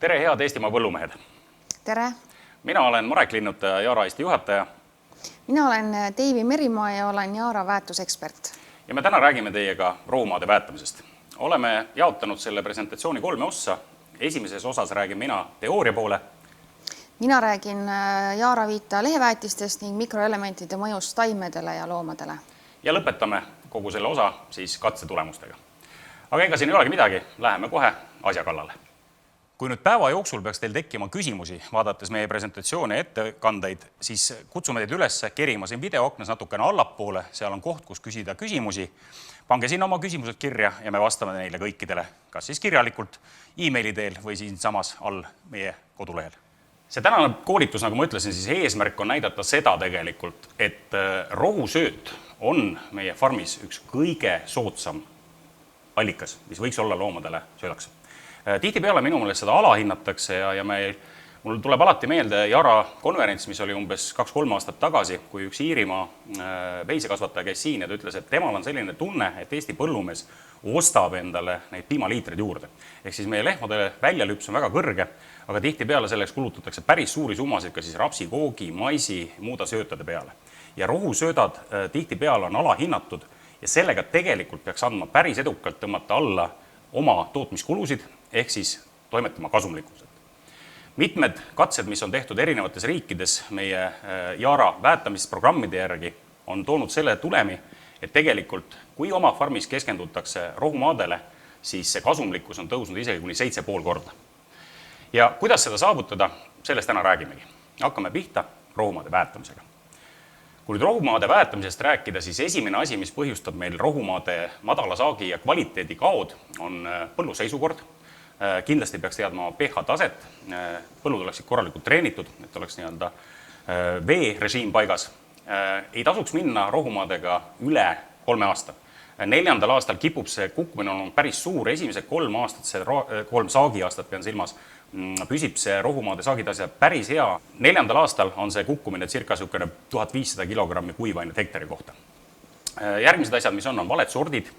Tere, head Eestimaa põllumehed! Tere! Mina olen Marek Linnutaja, Yaara Eesti juhataja. Mina olen Deivi Merimaa ja olen Yaara väärtusekspert. Ja me täna räägime teiega rohumaade väetamisest. Oleme jaotanud selle presentatsiooni 3 ossa. Esimeses osas räägin mina teooria poole. Mina räägin Yaara viita leheväetistest ning mikroelementide mõjust taimedele ja loomadele. Ja lõpetame kogu selle osa siis katsetulemustega. Aga ega siin ei olegi midagi, läheme kohe asja kallale. Kui nüüd päeva jooksul peaks teil tekkima küsimusi, vaadates meie presentatsioone ja ettekandeid, siis kutsume teid üles kerima siin videoaknas natukene allapoole. Seal on koht, kus küsida küsimusi. Pange siin oma küsimused kirja ja me vastame neile kõikidele, kas siis kirjalikult, e-maili teel või siin samas all meie kodulehel. See tänane koolitus, nagu ma ütlesin, siis eesmärk on näidata seda tegelikult, et rohusööt on meie farmis üks kõige soodsam allikas, mis võiks olla loomadele söödaks. Tihtipeale minu meelest seda alahinnatakse ja mul tuleb alati meelde Yaara konverents, mis oli umbes 2-3 aastat tagasi, kui üks Iirimaa veisekasvataja käis siin ja ta ütles, et temal on selline tunne, et Eesti põllumees ostab endale neid piimaliitreid juurde. Ehk siis meie lehmade väljalüps on väga kõrge, aga tihtipeale selleks kulutatakse päris suuri summasid ka siis rapsi, koogi, maisi, muuda söötade peale. Ja rohusöödad tihtipeale on alahinnatud ja sellega tegelikult peaks andma päris edukalt tõmmata alla oma tootmiskulusid ehk siis toimetama kasumlikkuselt. Mitmed katsed, mis on tehtud erinevates riikides meie Yaara väetamisprogrammide järgi, on toonud selle tulemi, et tegelikult kui oma farmis keskendutakse rohumaadele, siis see kasumlikkus on tõusnud isegi kuni 7,5 korda. Ja kuidas seda saavutada, sellest täna räägimegi. Hakkame pihta rohumaade väetamisega. Kui nüüd rohumaade väetamisest rääkida, siis esimene asi, mis põhjustab meil rohumaade madala saagi ja kvaliteedi kaod, on põllu seisukord. Kindlasti peaks teadma pH taset, põllud oleksid korralikult treenitud, et oleks nii-öelda veerežiim paigas. Ei tasuks minna rohumaadega üle 3 aasta. 4. aastal kipub see kukkumine on päris suur, esimesed 3 aastat, 3 saagiaastat pean silmas, püsib see rohumaade saagitase päris hea. 4. aastal on see kukkumine circa 1500 kilogrammi kuivainet hektari kohta. Järgmised asjad, mis on valed sordid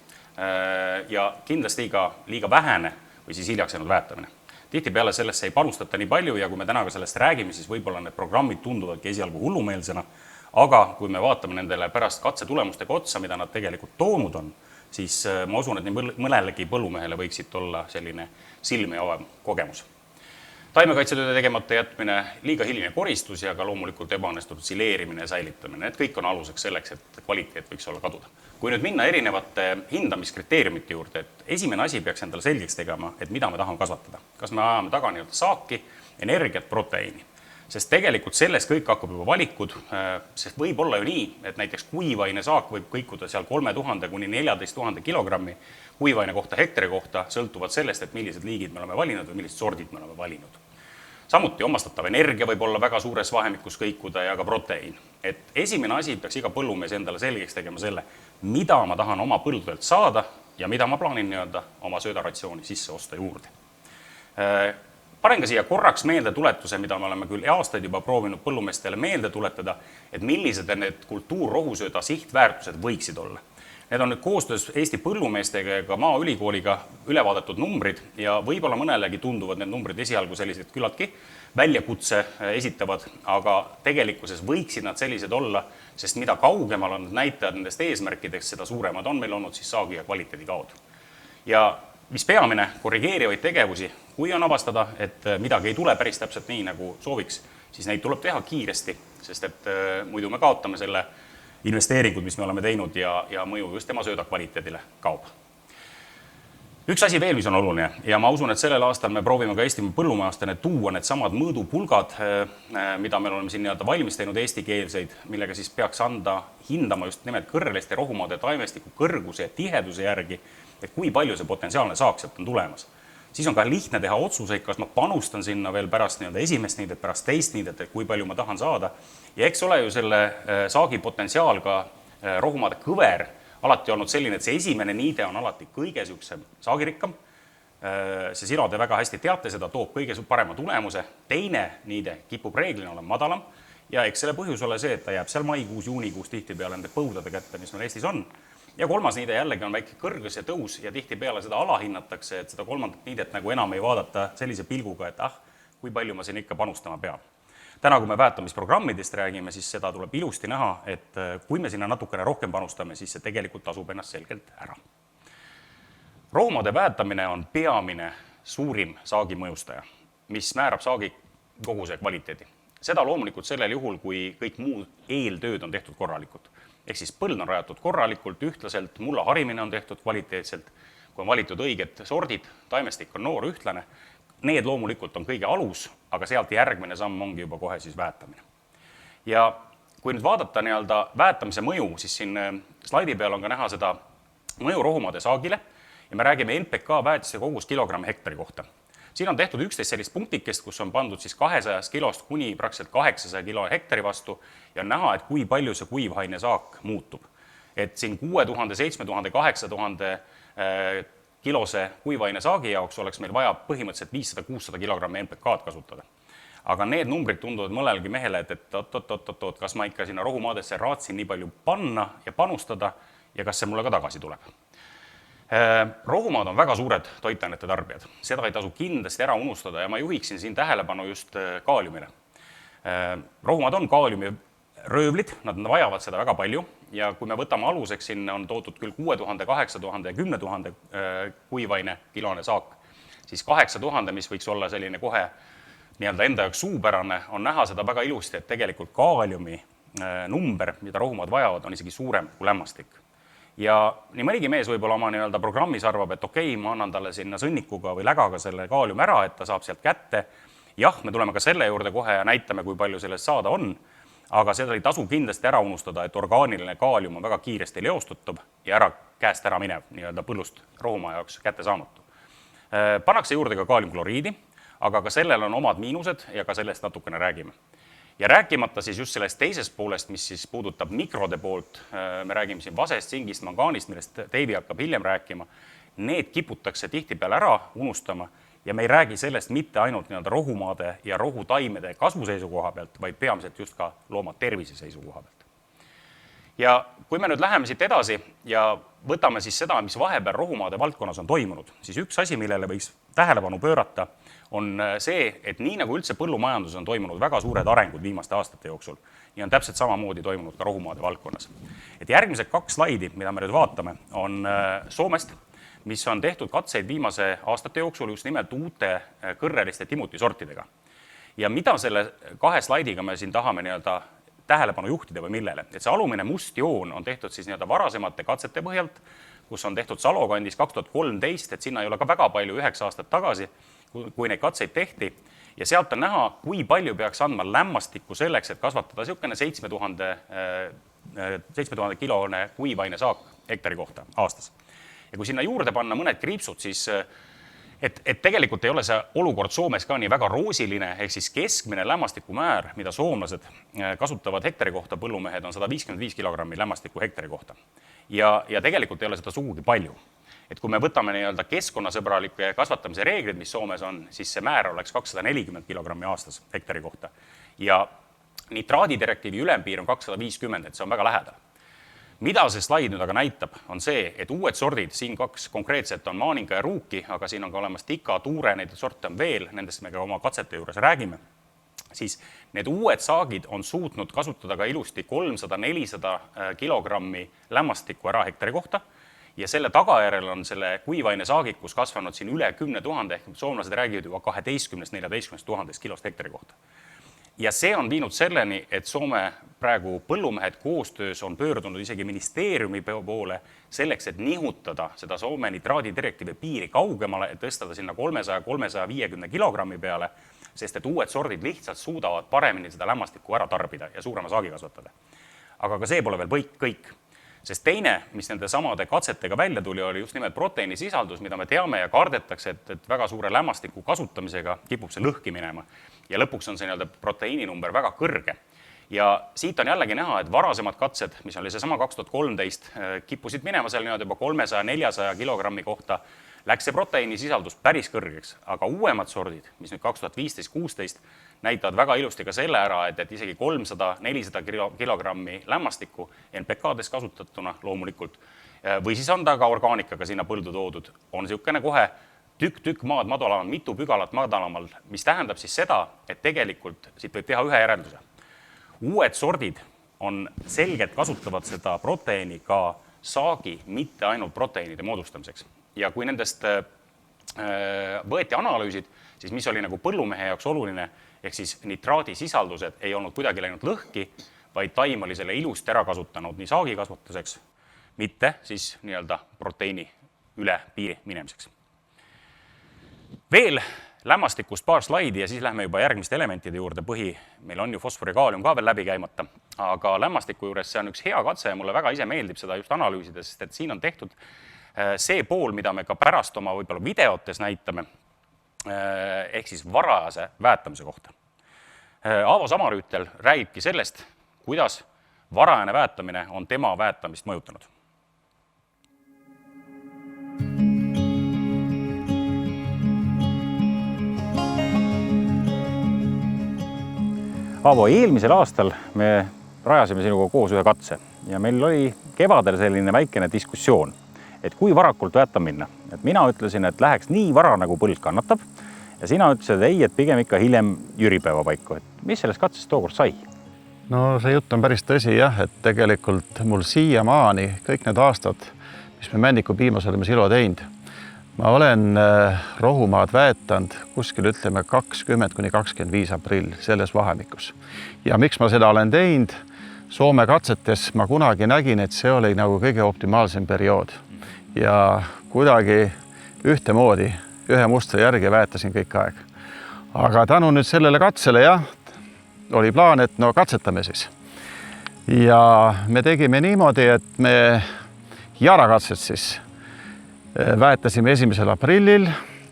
ja kindlasti ka liiga vähene või siis hiljaks jäänud väetamine. Tihtipeale sellesse ei panustata nii palju ja kui me täna ka sellest räägime, siis võib-olla need programmid tunduvadki esialgu hullumeelsena, aga kui me vaatame nendele pärast katsetulemustega otsa, mida nad tegelikult toonud on, siis ma usun, et nii mõnelegi põllumehele võiksid olla selline silme avav kogemus. Taimekaitsetööde tegemata jätmine, liiga hiline koristus ja ka loomulikult ebaõnnestunud sileerimine ja säilitamine. Need kõik on aluseks selleks, et kvaliteet võiks olla kaduda. Kui nüüd minna erinevate hindamiskriteeriumite juurde, et esimene asi peaks endale selgeks tegema, et mida me tahame kasvatada. Kas me ajame taga nii-öelda saaki, energiat, proteiini. Sest tegelikult selles kõik hakkab juba valikud, sest võib olla ju nii, et näiteks kuivaine saak võib kõikuda seal 3000 kuni 14 000 kilogrammi kuivaine kohta hektari kohta, sõltuvad sellest, et millised liigid me oleme valinud või millised sordid me oleme valinud. Samuti omastatav energia võib olla väga suures vahemikus kõikuda ja ka proteiin. Et esimene asi peaks iga põllumees endale selgeks tegema selle, mida ma tahan oma põldudelt saada ja mida ma plaanin nii-öelda oma söödaratsiooni sisse osta juurde. Panen ka siia korraks meelde tuletuse, mida me oleme küll aastaid juba proovinud põllumeestele meelde tuletada, et millised need kultuurrohusööda sihtväärtused võiksid olla. Need on nüüd koostöös Eesti põllumeestega ja ka Maaülikooliga üle vaadatud numbrid ja võib-olla mõnelegi tunduvad need numbrid esialgu sellised küllaltki väljakutse esitavad, aga tegelikkuses võiksid nad sellised olla, sest mida kaugemal on näitajad nendest eesmärkideks, seda suuremad on meil olnud siis saagi ja kvaliteedi kaod. Ja mis peamine, korrigeerivaid tegevusi, kui on avastada, et midagi ei tule päris täpselt nii, nagu sooviks, siis neid tuleb teha kiiresti, sest et muidu me kaotame selle investeeringud, mis me oleme teinud ja mõju just tema sööda kvaliteedile kaob. Üks asi veel, mis on oluline ja ma usun, et sellel aastal me proovime ka Eestimaa põllumajastele tuua need samad mõõdupulgad, mida me oleme siin nii-öelda valmis teinud eestikeelseid, millega siis peaks hindama just nimelt kõrreliste rohumaade taimestiku kõrguse ja tiheduse järgi, et kui palju see potentsiaalne saak sealt on tulemas. Siis on ka lihtne teha otsuseid, kas ma panustan sinna veel pärast esimest niidet, pärast teist niidet, et kui palju ma tahan saada. Ja eks ole ju selle saagi potentsiaal ka rohumaade kõver alati olnud selline, et see esimene niide on alati kõige saagirikkam. See sila te väga hästi teate, seda toob kõige parema tulemuse. Teine niide kipub reeglina olema madalam ja eks selle põhjus ole see, et ta jääb seal maikuus, juunikuus tihtipeale nende põudade kätte, mis meil Eestis on. Ja kolmas niide jällegi on väike kõrgus ja tõus ja tihtipeale seda alahinnatakse, et seda kolmandat niidet nagu enam ei vaadata sellise pilguga, et kui palju ma siin ikka panustama pean. Täna, kui me väetamisprogrammidest räägime, siis seda tuleb ilusti näha, et kui me sinna natukene rohkem panustame, siis see tegelikult tasub ennast selgelt ära. Rohumaade väetamine on peamine suurim saagi mõjustaja, mis määrab saagi koguse kvaliteedi. Seda loomulikult sellel juhul, kui kõik muud eeltööd on tehtud korralikult. Ehk siis põld on rajatud korralikult, ühtlaselt, mulla harimine on tehtud kvaliteetselt, kui on valitud õiged sordid, taimestik on noor, ühtlane. Need loomulikult on kõige alus, aga sealt järgmine samm ongi juba kohe siis väetamine. Ja kui nüüd vaadata väetamise mõju, siis siin slaidi peal on ka näha seda mõju rohumaade saagile ja me räägime NPK väetiste kogus kilogrammi hektari kohta. Siin on tehtud 11 sellist punktikest, kus on pandud siis 200 kilost kuni praktiliselt 800 kilo hektari vastu ja on näha, et kui palju see kuivhaine saak muutub. Et siin 6000, 7000, 8000 kilose kuivhaine saagi jaoks oleks meil vaja põhimõtteliselt 500-600 kilogrammi NPK-d kasutada. Aga need numbrid tunduvad mõnelgi mehele, et oot, kas ma ikka sinna rohumaadesse raatsin nii palju panna ja panustada ja kas see mulle ka tagasi tuleb. Rohumaad on väga suured toitainete tarbijad. Seda ei tasu kindlasti ära unustada ja ma juhiksin siin tähelepanu just kaaliumile. Rohumaad on kaaliumi röövlid, nad vajavad seda väga palju ja kui me võtame aluseks, siin on toodud küll 6000, 8000 ja 10 000 kuivaine kilone saak, siis 8000, mis võiks olla selline kohe enda jaoks suupärane, on näha seda väga ilusti, et tegelikult kaaliumi number, mida rohumaad vajavad, on isegi suurem kui lämmastik. Ja nii mõnigi mees võib-olla oma programmis arvab, et okei, ma annan talle sinna sõnnikuga või lägaga selle kaaliumi ära, et ta saab sealt kätte. Jah, me tuleme ka selle juurde kohe ja näitame, kui palju sellest saada on, aga seda ei tasu kindlasti ära unustada, et orgaaniline kaalium on väga kiiresti leostutav ja käest ära minev põllust rohumaa jaoks kätte saamatu. Pannakse juurde ka kaaliumkloriidi, aga ka sellel on omad miinused ja ka sellest natukene räägime. Ja rääkimata siis just sellest teisest poolest, mis siis puudutab mikrode poolt, me räägime siin vasest, singist, mangaanist, millest Deivi hakkab hiljem rääkima, need kiputakse tihtipeale ära unustama ja me ei räägi sellest mitte ainult rohumaade ja rohutaimede kasvuseisukoha pealt, vaid peamiselt just ka looma tervise seisukoha pealt. Ja kui me nüüd läheme siit edasi ja võtame siis seda, mis vahepeal rohumaade valdkonnas on toimunud, siis üks asi, millele võiks tähelepanu pöörata, on see, et nii nagu üldse põllumajandus on toimunud väga suured arengud viimaste aastate jooksul, nii on täpselt samamoodi toimunud ka rohumaade valdkonnas. Et järgmised 2 slaidi, mida me nüüd vaatame, on Soomest, mis on tehtud katseid viimase aastate jooksul just nimelt uute kõrreliste timutisortidega. Ja mida selle 2 slaidiga me siin tahame tähelepanu juhtida või millele? Et see alumine must joon on tehtud siis varasemate katsete põhjalt, kus on tehtud Salo kandis 2013, et sinna ei ole ka väga palju 9 aastat tagasi, kui neid katseid tehti. Ja sealt on näha, kui palju peaks andma lämmastikku selleks, et kasvatada selline 7000 kilone kuivaine saak hektari kohta aastas. Ja kui sinna juurde panna mõned kriipsud, siis et tegelikult ei ole see olukord Soomes ka nii väga roosiline, ehk siis keskmine lämmastikumäär, mida soomlased kasutavad hektari kohta, põllumehed on 155 kilogrammi lämmastikku hektari kohta. Ja tegelikult ei ole seda sugugi palju. Et kui me võtame keskkonnasõbralike kasvatamise reeglid, mis Soomes on, siis see määr oleks 240 kilogrammi aastas hektari kohta. Ja nitraadidirektiivi ülempiir on 250, et see on väga lähedal. Mida see slaid nüüd aga näitab, on see, et uued sordid, siin 2 konkreetselt on maaninga ja ruuki, aga siin on ka olemas tika, tuure, neid sorte on veel, nendest me ka oma katsete juures räägime, siis need uued saagid on suutnud kasutada ka ilusti 300-400 kilogrammi lämmastikku ära hektari kohta ja selle tagajärjel on selle kuivaine saagikus kasvanud siin üle 10 000, ehk soomlased räägivad juba 12-14 000 kilost hektari kohta. Ja see on viinud selleni, et Soome praegu põllumehed koostöös on pöördunud isegi ministeeriumi poole selleks, et nihutada seda Soome nitraadidirektiivi piiri kaugemale, et tõstada sinna 300-350 kilogrammi peale, sest et uued sordid lihtsalt suudavad paremini seda lämmastikku ära tarbida ja suurema saagi kasvatada. Aga ka see pole veel kõik. Sest teine, mis nende samade katsetega välja tuli, oli just nimelt proteiinisisaldus, mida me teame ja kardetakse, et väga suure lämmastiku kasutamisega kipub see lõhki minema. Ja lõpuks on see proteiininumber väga kõrge. Ja siit on jällegi näha, et varasemad katsed, mis oli see sama 2013, kippusid minema seal juba 300-400 kilogrammi kohta, läks see proteiinisisaldus päris kõrgeks, aga uuemad sordid, mis nüüd 2015-16, näitavad väga ilusti ka selle ära, et isegi 300-400 kilogrammi lämmastikku NPK-des kasutatuna loomulikult või siis on ta ka orgaanikaga sinna põldu toodud, on niisugune kohe tükk maad madalamal, mitu pügalat madalamal, mis tähendab siis seda, et tegelikult siit võib teha ühe järelduse. Uued sordid on selgelt kasutavad seda proteiini ka saagi, mitte ainult proteiinide moodustamiseks. Ja kui nendest võeti analüüsid, siis mis oli nagu põllumehe jaoks oluline, ehk siis nitraadisisaldused ei olnud kuidagi läinud lõhki, vaid taim oli selle ilusti ära kasutanud nii saagi kasvatuseks, mitte siis nii-öelda proteiini üle piiri minemiseks. Veel lämmastikust paar slaidi ja siis lähme juba järgmiste elementide juurde. Meil on ju fosfor ja kaalium ka veel läbi käimata, aga lämmastiku juures see on üks hea katse ja mulle väga ise meeldib seda just analüüsida, sest et siin on tehtud see pool, mida me ka pärast oma võib-olla videotes näitame, ehk siis varajase väetamise kohta. Aavo Samarüütel räägibki sellest, kuidas varajane väetamine on tema väetamist mõjutanud. Aavo, eelmisel aastal me rajasime sinuga koos ühe katse ja meil oli kevadel selline väikene diskussioon, et kui varakult väetam minna. Et mina ütlesin, et läheks nii vara, nagu põld kannatab ja sina ütlesid, et ei, et pigem ikka hiljem jüripäeva paiku. Et mis sellest katsest tookord sai? No see jutt on päris tõsi jah, et tegelikult mul siiamaani kõik need aastad, mis me männikupiimas oleme silo teinud, ma olen rohumaad väetanud kuskil ütleme 20–25 aprill selles vahemikus. Ja miks ma seda olen teinud? Soome katsetes ma kunagi nägin, et see oli nagu kõige optimaalsem periood. Ja kuidagi ühtemoodi, ühe mustra järgi väetasin kõik aeg. Aga tänu nüüd sellele katsele jah, oli plaan, et no katsetame siis. Ja me tegime niimoodi, et me jaarakatset siis väetasime 1. aprillil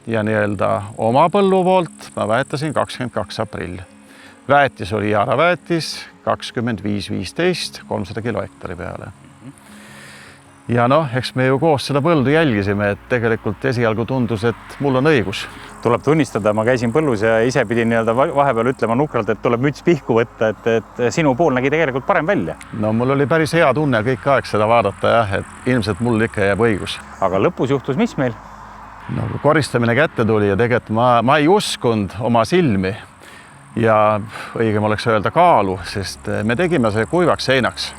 ja nii-öelda oma põllu poolt ma väetasin 22 aprill. Väetis oli jaaraväetis 25-15, 300 kilo hektari peale. Ja noh, eks me ju koos seda põldu jälgisime, et tegelikult esialgu tundus, et mul on õigus. Tuleb tunnistada, ma käisin põllus ja ise pidin nii-öelda vahepeal ütlema nukralt, et tuleb müts pihku võtta, et sinu pool nägi tegelikult parem välja. No mul oli päris hea tunne kõik aeg seda vaadata jah, et ilmselt mul ikka jääb õigus. Aga lõpus juhtus mis meil? No kui koristamine kätte tuli ja tegelikult ma ei uskunud oma silmi ja õigem oleks öelda kaalu, sest me tegime see kuivaks seinaks.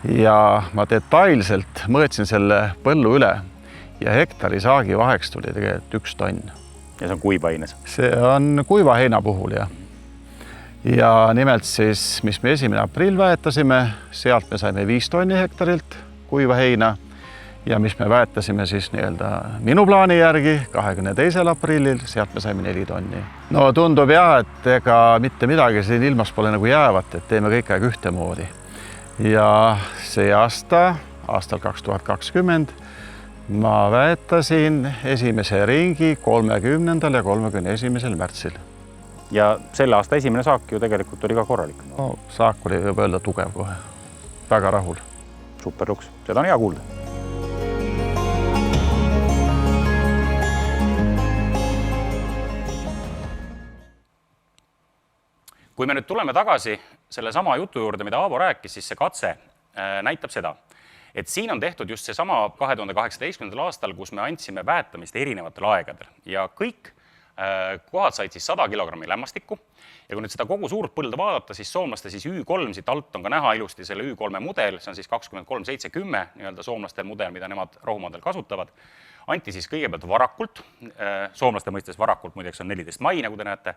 Ja ma detailselt mõõtsin selle põllu üle ja hektari saagi vaheks tuli tegelikult 1 tonn. Ja see on kuiva heines? See on kuiva heina puhul, jah. Ja nimelt siis, mis me 1. aprill väetasime, sealt me saime 5 tonni hektarilt kuiva heina ja mis me väetasime siis nii-öelda minu plaani järgi 22. aprillil, sealt me saime 4 tonni. No tundub jah, et ega mitte midagi siin ilmas pole nagu jäävat, et teeme kõik aeg ühtemoodi. Ja see aastal 2020, ma väetasin esimese ringi 30. ja 31. märtsil. Ja selle aasta esimene saak ju tegelikult oli ka korralik. No, saak oli võib öelda tugev kohe. Väga rahul. Super luks. Seda on hea kuulda. Kui me nüüd tuleme tagasi selle sama jutu juurde, mida Aavo rääkis, siis see katse näitab seda, et siin on tehtud just see sama 2018. aastal, kus me andsime väetamist erinevatel aegadel ja kõik kohad said siis 100 kilogrammi lämmastikku ja kui nüüd seda kogu suurt põlda vaadata, siis soomlaste siis Y3 siit alt on ka näha ilusti selle Y3 mudel, see on siis 23-7-10 nii-öelda soomlaste mudel, mida nemad rohumaadel kasutavad, anti siis kõigepealt varakult, soomlaste mõistes varakult muideks on 14 mai, nagu te näete,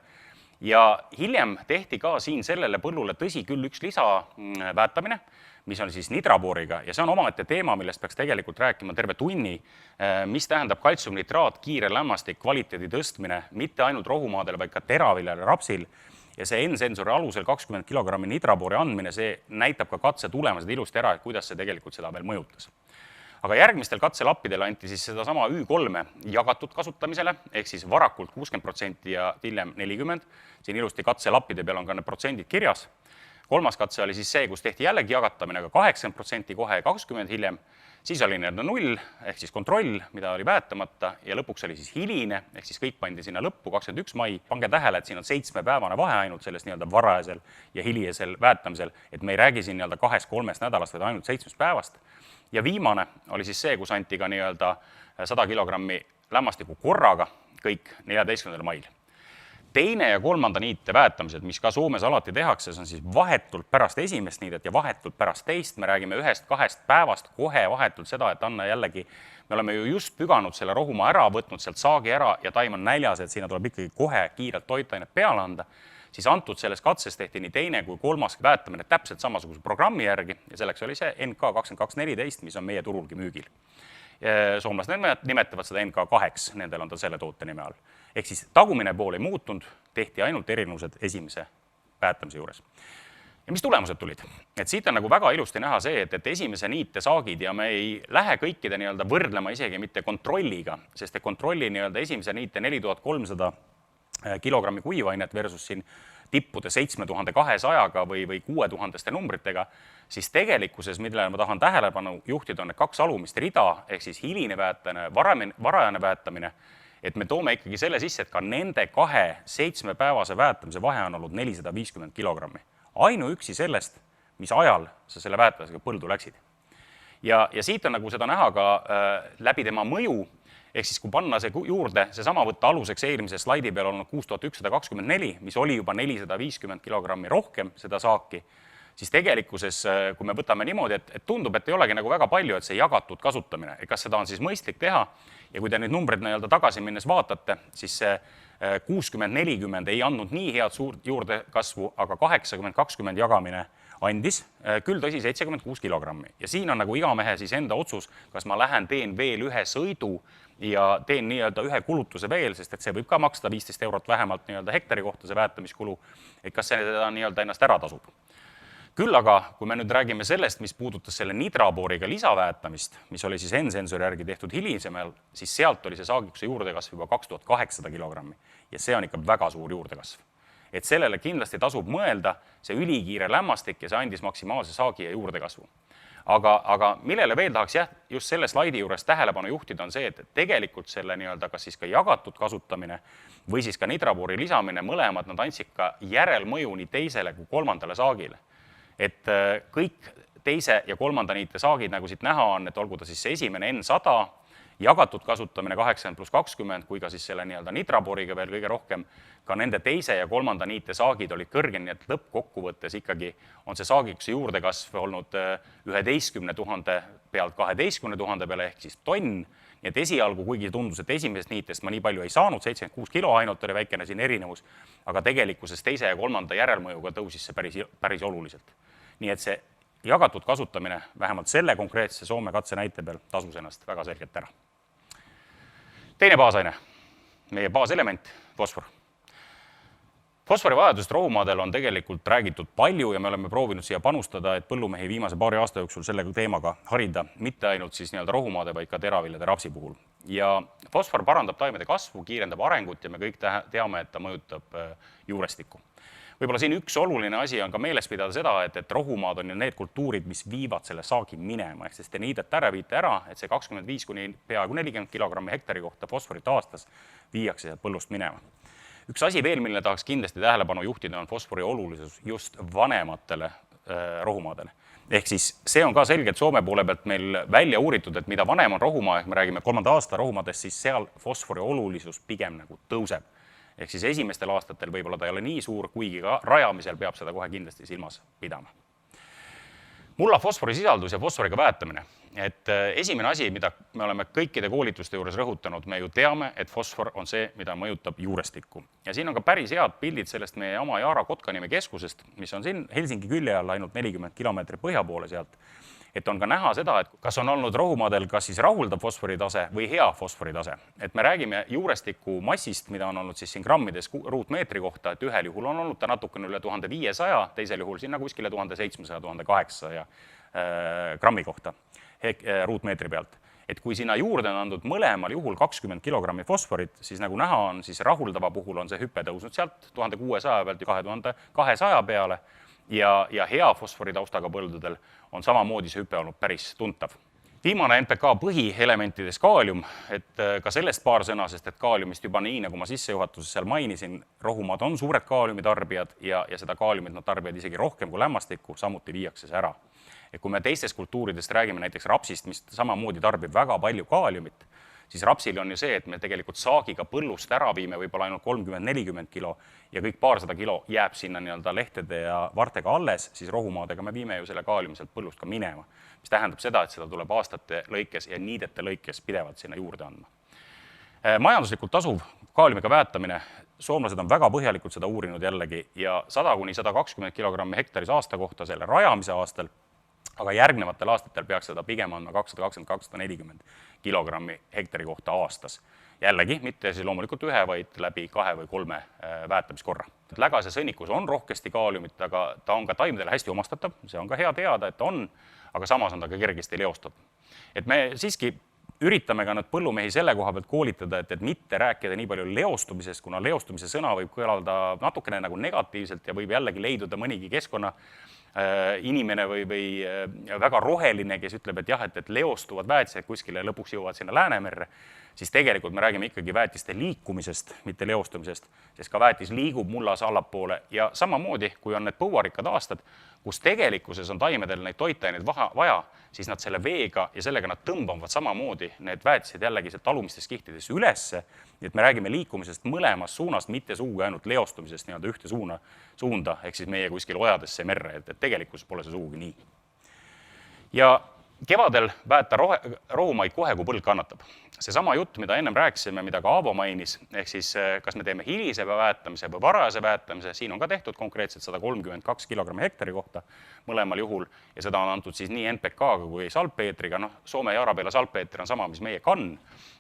ja hiljem tehti ka siin sellele põllule tõsi küll üks lisaväetamine, mis on siis nitrabooriga ja see on omaette teema, millest peaks tegelikult rääkima terve tunni, mis tähendab kaltsiumnitraat, kiire lämmastik, kvaliteedi tõstmine, mitte ainult rohumaadele, vaid ka teraviljale, rapsil ja see N-sensori alusel 20 kilogrammi nitraboori andmine, see näitab ka katse tulemused ilusti ära, et kuidas see tegelikult seda veel mõjutas. Aga järgmistel katselappidel anti siis seda sama Y3 jagatud kasutamisele, ehk siis varakult 60% ja hiljem 40%. Siin ilusti katselappide peal on ka need protsendid kirjas. Kolmas katse oli siis see, kus tehti jällegi jagatamine, aga 80% kohe ja 20% hiljem. Siis oli 0 ehk siis kontroll, mida oli väetamata ja lõpuks oli siis hiline, ehk siis kõik pandi sinna lõppu 21 mai. Pange tähele, et siin on 7-päevane vahe ainult sellest nii-öelda varajasel ja hilisel väetamisel, et me ei räägi siin nii-öelda 2-3 nädalast, vaid ainult 7 päevast. Ja viimane oli siis see, kus anti ka nii-öelda 100 kilogrammi lämmastikku korraga, kõik 14. mail. Teine ja kolmanda niite väetamised, mis ka Soomes alati tehakse, see on siis vahetult pärast esimest niidet ja vahetult pärast teist. Me räägime 1-2 päevast kohe vahetult seda, et Anna jällegi, me oleme ju just püganud selle rohumaa ära, võtnud sealt saagi ära ja taim on näljas, et sinna tuleb ikkagi kohe kiirelt toitainet peale anda. Siis antud selles katses tehti nii teine kui kolmas väetamine täpselt samasuguse programmi järgi ja selleks oli see NK2214, mis on meie turulgi müügil. Soomlased nimetavad seda NK2, nendel on ta selle toote nime all. Ehk siis tagumine pool ei muutunud, tehti ainult erinevused esimese päätamise juures. Ja mis tulemused tulid? Et siit on nagu väga ilusti näha see, et esimese niite saagid ja me ei lähe kõikide nii-öelda võrdlema isegi mitte kontrolliga, sest kontrolli nii-öelda esimese niite 4300 kilogrammi kuivainet versus siin tippude 7200-ga või 6000-ste numbritega, siis tegelikkuses, millele ma tahan tähelepanu juhtida, on need 2 alumist rida, ehk siis hiline väetamine, varajane väetamine, et me toome ikkagi selle sisse, et ka nende 2 7-päevase väetamise vahe on olnud 450 kilogrammi. Ainuüksi sellest, mis ajal sa selle väetamisega põldu läksid. Ja siit on nagu seda näha ka läbi tema mõju, ehk siis kui panna see juurde, seesama võtta aluseks eelmise slaidi peal olnud 6124, mis oli juba 450 kilogrammi rohkem seda saaki, siis tegelikkuses, kui me võtame niimoodi, et tundub, et ei olegi nagu väga palju, et see jagatud kasutamine, et kas seda on siis mõistlik teha ja kui te neid numbreid nii-öelda tagasi minnes vaatate, siis see 60-40 ei andnud nii head suurt juurdekasvu, aga 80-20 jagamine andis, küll tõsi 76 kilogrammi. Ja siin on nagu iga mehe siis enda otsus, kas ma lähen teen veel ühe sõidu ja teen nii-öelda ühe kulutuse veel, sest et see võib ka maksta 15 eurot vähemalt nii-öelda hektari kohta see väetamiskulu, et kas see seda nii-öelda ennast ära tasub. Küll aga, kui me nüüd räägime sellest, mis puudutas selle nidrabooriga lisaväetamist, mis oli siis N-sensori järgi tehtud hilisemel, siis sealt oli see saagikuse juurdekasv juba 2800 kilogrammi ja see on ikka väga suur juurdekasv. Et sellele kindlasti tasub mõelda, see ülikiire lämmastik ja see andis maksimaalse saagi ja juurdekasvu. Aga millele veel tahaks just selle slaidi juures tähelepanu juhtida on see, et tegelikult selle nii-öelda kas siis ka jagatud kasutamine või siis ka nidraboori lisamine, mõlemad nad andsid ka järelmõju nii teisele kui kolmandale saagile. Et kõik teise ja kolmanda niite saagid, nagu siit näha on, et olgu ta siis see esimene N100, jagatud kasutamine 80+20, kui ka siis selle nii-öelda nidrabooriga veel kõige rohkem, ka nende teise ja kolmanda niite saagid olid kõrgem, nii et lõppkokkuvõttes ikkagi on see saagikuse juurdekasv olnud 11 000 pealt 12 000 peale ehk siis tonn. Nii et esialgu, kuigi tundus, et esimesest niitest ma nii palju ei saanud, 76 kilo ainult oli väikene siin erinevus, aga tegelikkuses teise ja kolmanda järelmõjuga tõusis see päris oluliselt. Nii et see jagatud kasutamine, vähemalt selle konkreetse Soome katse näite peal, tasus ennast väga selgelt ära. Teine baasaine, meie baaselement, fosfor. Fosfori vajadusest rohumaadel on tegelikult räägitud palju ja me oleme proovinud siia panustada, et põllumehi viimase paari aasta jooksul selle teemaga harida, mitte ainult siis nii-öelda rohumaade, vaid ka teraviljade rapsi puhul. Ja fosfor parandab taimede kasvu, kiirendab arengut ja me kõik teame, et ta mõjutab juurestikku. Võib-olla siin üks oluline asi on ka meeles pidada seda, et rohumaad on ju need kultuurid, mis viivad selle saagi minema, ehk sest te niidete ära, viite ära, et see 25 kuni peaaegu 40 kilogrammi hektari kohta fosforit aastas viiakse põllust minema. Üks asi veel, mille tahaks kindlasti tähelepanu juhtida, on fosfori olulisus just vanematele rohumaadele. Ehk siis see on ka selgelt Soome poole pealt meil välja uuritud, et mida vanem on rohumaa, ehk me räägime 3. aasta rohumaadest, siis seal fosfori olulisus pigem nagu tõuseb. Ehk siis esimestel aastatel võib-olla ta ei ole nii suur, kuigi ka rajamisel peab seda kohe kindlasti silmas pidama. Mulla fosfori sisaldus ja fosforiga väetamine. Et esimene asi, mida me oleme kõikide koolituste juures rõhutanud, me ju teame, et fosfor on see, mida mõjutab juurestikku. Ja siin on ka päris head pildid sellest meie oma Jaara Kotkanime keskusest, mis on siin Helsingi külje all ainult 40 kilomeetri põhja poole sealt. Et on ka näha seda, et kas on olnud rohumaadel kas siis rahuldav fosforitase või hea fosforitase. Et me räägime juurestiku massist, mida on olnud siis siin grammides ruutmeetri kohta, et ühel juhul on olnud ta natukene üle 1500, teisel juhul sinna kuskile 1700-1800 grammi kohta ruutmeetri pealt. Et kui sinna juurde on andnud mõlemal juhul 20 kilogrammi fosforit, siis nagu näha on, siis rahuldava puhul on see hüpe tõusnud sealt 1600 pealt ja 2200 peale ja hea fosforitaustaga põldudel on samamoodi see hüpe olnud päris tuntav. Viimane NPK põhielementides kaalium, et ka sellest paar sõna, sest et kaaliumist juba nii, nagu ma sissejuhatuses seal mainisin, rohumaad on suured kaaliumitarbijad ja seda kaaliumit nad tarbijad isegi rohkem kui lämmastikku, samuti viiakse see ära. Et kui me teistest kultuuridest räägime näiteks rapsist, mis samamoodi tarbib väga palju kaaliumit, siis rapsil on ju see, et me tegelikult saagiga põllust ära viime võib-olla ainult 30-40 kilo ja kõik paarsada kilo jääb sinna nii-öelda lehtede ja vartega alles, siis rohumaadega me viime ju selle kaaliumi sealt põllust ka minema, mis tähendab seda, et seda tuleb aastate lõikes ja niidete lõikes pidevalt sinna juurde andma. Majanduslikult tasuv kaaliumiga väetamine, soomlased on väga põhjalikult seda uurinud jällegi ja 100-120 kilogrammi hektaris aasta kohta selle rajamise aastal, aga järgnevatel aastatel peaks seda pigem andma 220-240 kilogrammi hektari kohta aastas. Jällegi, mitte siis loomulikult ühe, vaid läbi 2 või 3 väetamiskorra. Lägase sõnnikus on rohkesti kaaliumit, aga ta on ka taimedele hästi omastatav, see on ka hea teada, et ta on, aga samas on ta ka kergesti leostatav. Et me siiski üritame ka need põllumehi selle koha pealt koolitada, et mitte rääkida nii palju leostumisest, kuna leostumise sõna võib kõlada natukene nagu negatiivselt ja võib jällegi leiduda mõnigi keskkonna inimene või väga roheline, kes ütleb, et jah, et leostuvad väetised kuskile lõpuks jõuavad sinna Läänemerre, siis tegelikult me räägime ikkagi väetiste liikumisest, mitte leostumisest, sest ka väetis liigub mullas allapoole ja samamoodi, kui on need põuarikkad aastad, kus tegelikkuses on taimedel neid toitaineid vaja, siis nad selle veega ja sellega nad tõmbavad samamoodi need väetised jällegi talumistes kihtides ülesse, nii et me räägime liikumisest mõlemast suunast, mitte sugugi ainult leostumisest nii-öelda ühte suunda, ehk siis meie kuskil ojadesse merre, et tegelikkus pole see sugugi nii. Ja kevadel väeta rohumaid kohe, kui põld kannatab. Seesama jutt, mida ennem rääkisime, mida ka Aavo mainis, ehk siis kas me teeme hilise väetamise või varajase väetamise, siin on ka tehtud konkreetselt 132 kilogrammi hektari kohta mõlemal juhul ja seda on antud siis nii NPK-ga kui salpeetriga, Soome Jaarapeela salpeetri on sama, mis meie kann.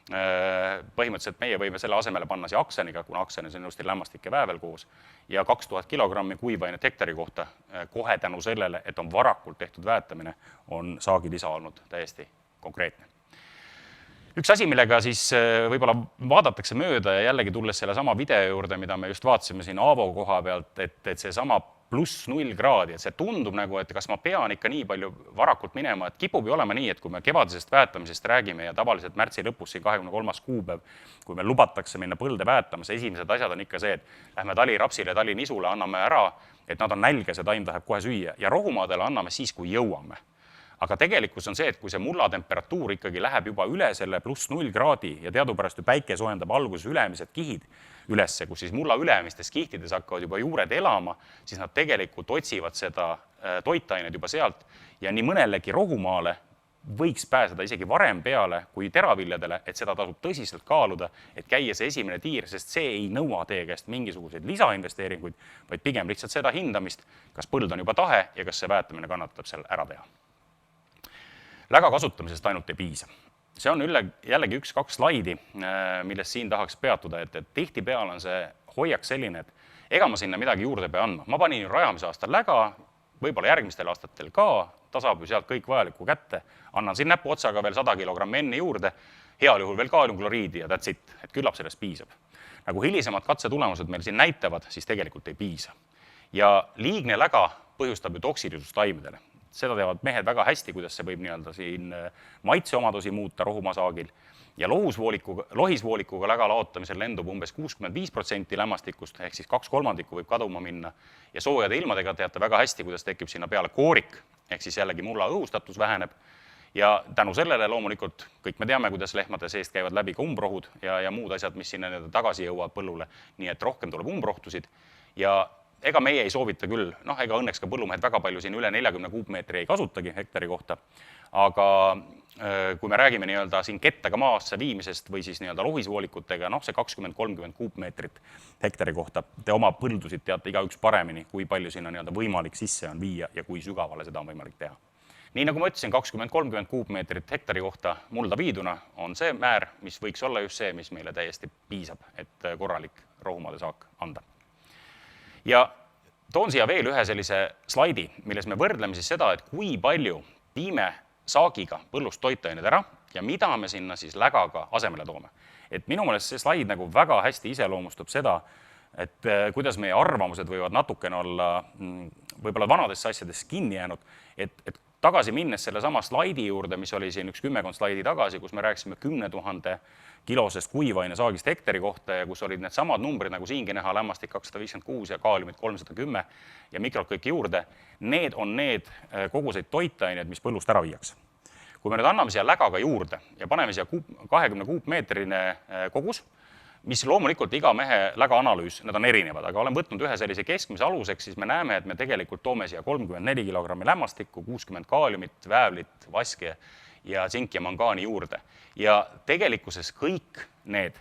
Põhimõtteliselt meie võime selle asemele panna siia akseniga, kuna aksenis on ilusti lämmastik ja väävel koos ja 2000 kilogrammi kuivainet hektari kohta kohe tänu sellele, et on varakult tehtud väetamine, on saagilisa olnud täiesti konkreetne. Üks asi, millega siis võib-olla vaadatakse mööda ja jällegi tulles selle sama video juurde, mida me just vaatasime siin Aavo koha pealt, et see sama pluss 0 kraadi, et see tundub nagu, et kas ma pean ikka nii palju varakult minema, et kipub ju olema nii, et kui me kevadisest väetamisest räägime ja tavaliselt märtsi lõpus, siin 23. kuupäev, kui me lubatakse minna põlde väetama, see esimesed asjad on ikka see, et lähme talirapsile, talinisule, anname ära, et nad on nälge, see taim tahab kohe süüa ja rohumaadele anname siis, kui jõuame. Aga tegelikkus on see, et kui see mulla temperatuur ikkagi läheb juba üle selle pluss 0 kraadi ja teadupärast ju päike soojendab alguses ülemised kihid ülesse, kus siis mulla ülemistes kihtides hakkavad juba juured elama, siis nad tegelikult otsivad seda toitaineid juba sealt ja nii mõnelegi rohumaale võiks pääseda isegi varem peale kui teraviljadele, et seda tasub tõsiselt kaaluda, et käia see esimene tiir, sest see ei nõua teie käest mingisuguseid lisainvesteeringuid, vaid pigem lihtsalt seda hindamist, kas põld on juba tahe ja kas see väetamine kannatab seal ära teha. Läga kasutamisest ainult ei piisa. See on jällegi 1-2 slaidi, millest siin tahaks peatuda, et tihtipeale on see hoiak selline, et ega ma sinna midagi juurde pea andma. Ma panin ju rajamise aastal läga, võib-olla järgmistel aastatel ka, ta saab ju sealt kõik vajalikku kätte, annan siin näpu otsaga veel 100 kilogrammi enne juurde, heal juhul veel kaaliumkloriidi ja that's it, et küllap sellest piisab. Nagu hilisemad katsetulemused meil siin näitavad, siis tegelikult ei piisa. Ja liigne läga põhjustab ju toksilisust taimedele. Seda teavad mehed väga hästi, kuidas see võib nii-öelda siin maitseomadusi muuta rohumasaagil ja lohisvoolikuga läga laotamisel lendub umbes 65% lämmastikust, ehk siis 2/3 võib kaduma minna ja soojade ilmadega teate väga hästi, kuidas tekib sinna peale koorik, ehk siis jällegi mulla õhustatus väheneb ja tänu sellele loomulikult kõik me teame, kuidas lehmade seest käivad läbi ka umbrohud ja muud asjad, mis sinna tagasi jõuavad põllule, nii et rohkem tuleb umbrohtusid ja ega meie ei soovita küll, ega õnneks ka põllumehed väga palju siin üle 40 kuupmeetri ei kasutagi hektari kohta, aga kui me räägime nii-öelda siin kettaga maasse viimisest või siis nii-öelda lohisvoolikutega, see 20-30 kuupmeetrit hektari kohta, te oma põldusid teate igaüks paremini, kui palju sinna nii-öelda võimalik sisse on viia ja kui sügavale seda on võimalik teha. Nii nagu ma ütlesin, 20-30 kuupmeetrit hektari kohta mulda viiduna on see määr, mis võiks olla just see, mis meile täiesti piisab, et korralik rohumaade saak anda. Ja toon siia veel ühe sellise slaidi, milles me võrdleme siis seda, et kui palju viime saagiga põllust toitained ära ja mida me sinna siis lägaga asemele toome. Et minu meelest see slaid nagu väga hästi iseloomustab seda, et kuidas meie arvamused võivad natukene olla võib-olla vanadesse asjadesse kinni jäänud, et tagasi minnes selle sama slaidi juurde, mis oli siin üks 10 slaidi tagasi, kus me rääkisime 10 000 kilosest kuivaine saagist hektari kohta ja kus olid need samad numbrid, nagu siingi näha, lämmastik 256 ja kaaliumid 310 ja mikrod kõik juurde. Need on need koguseid toitained, mis põllust ära viiaks. Kui me nüüd anname siia lägaga juurde ja paneme siia 20 kuupmeetrine kogus, mis loomulikult iga mehe lägaanalüüs, need on erinevad, aga olen võtnud ühe sellise keskmise aluseks, siis me näeme, et me tegelikult toome siia 34 kilogrammi lämmastikku, 60 kaaliumit, väävlit, vaske ja tsink ja mangaani juurde. Ja tegelikkuses kõik need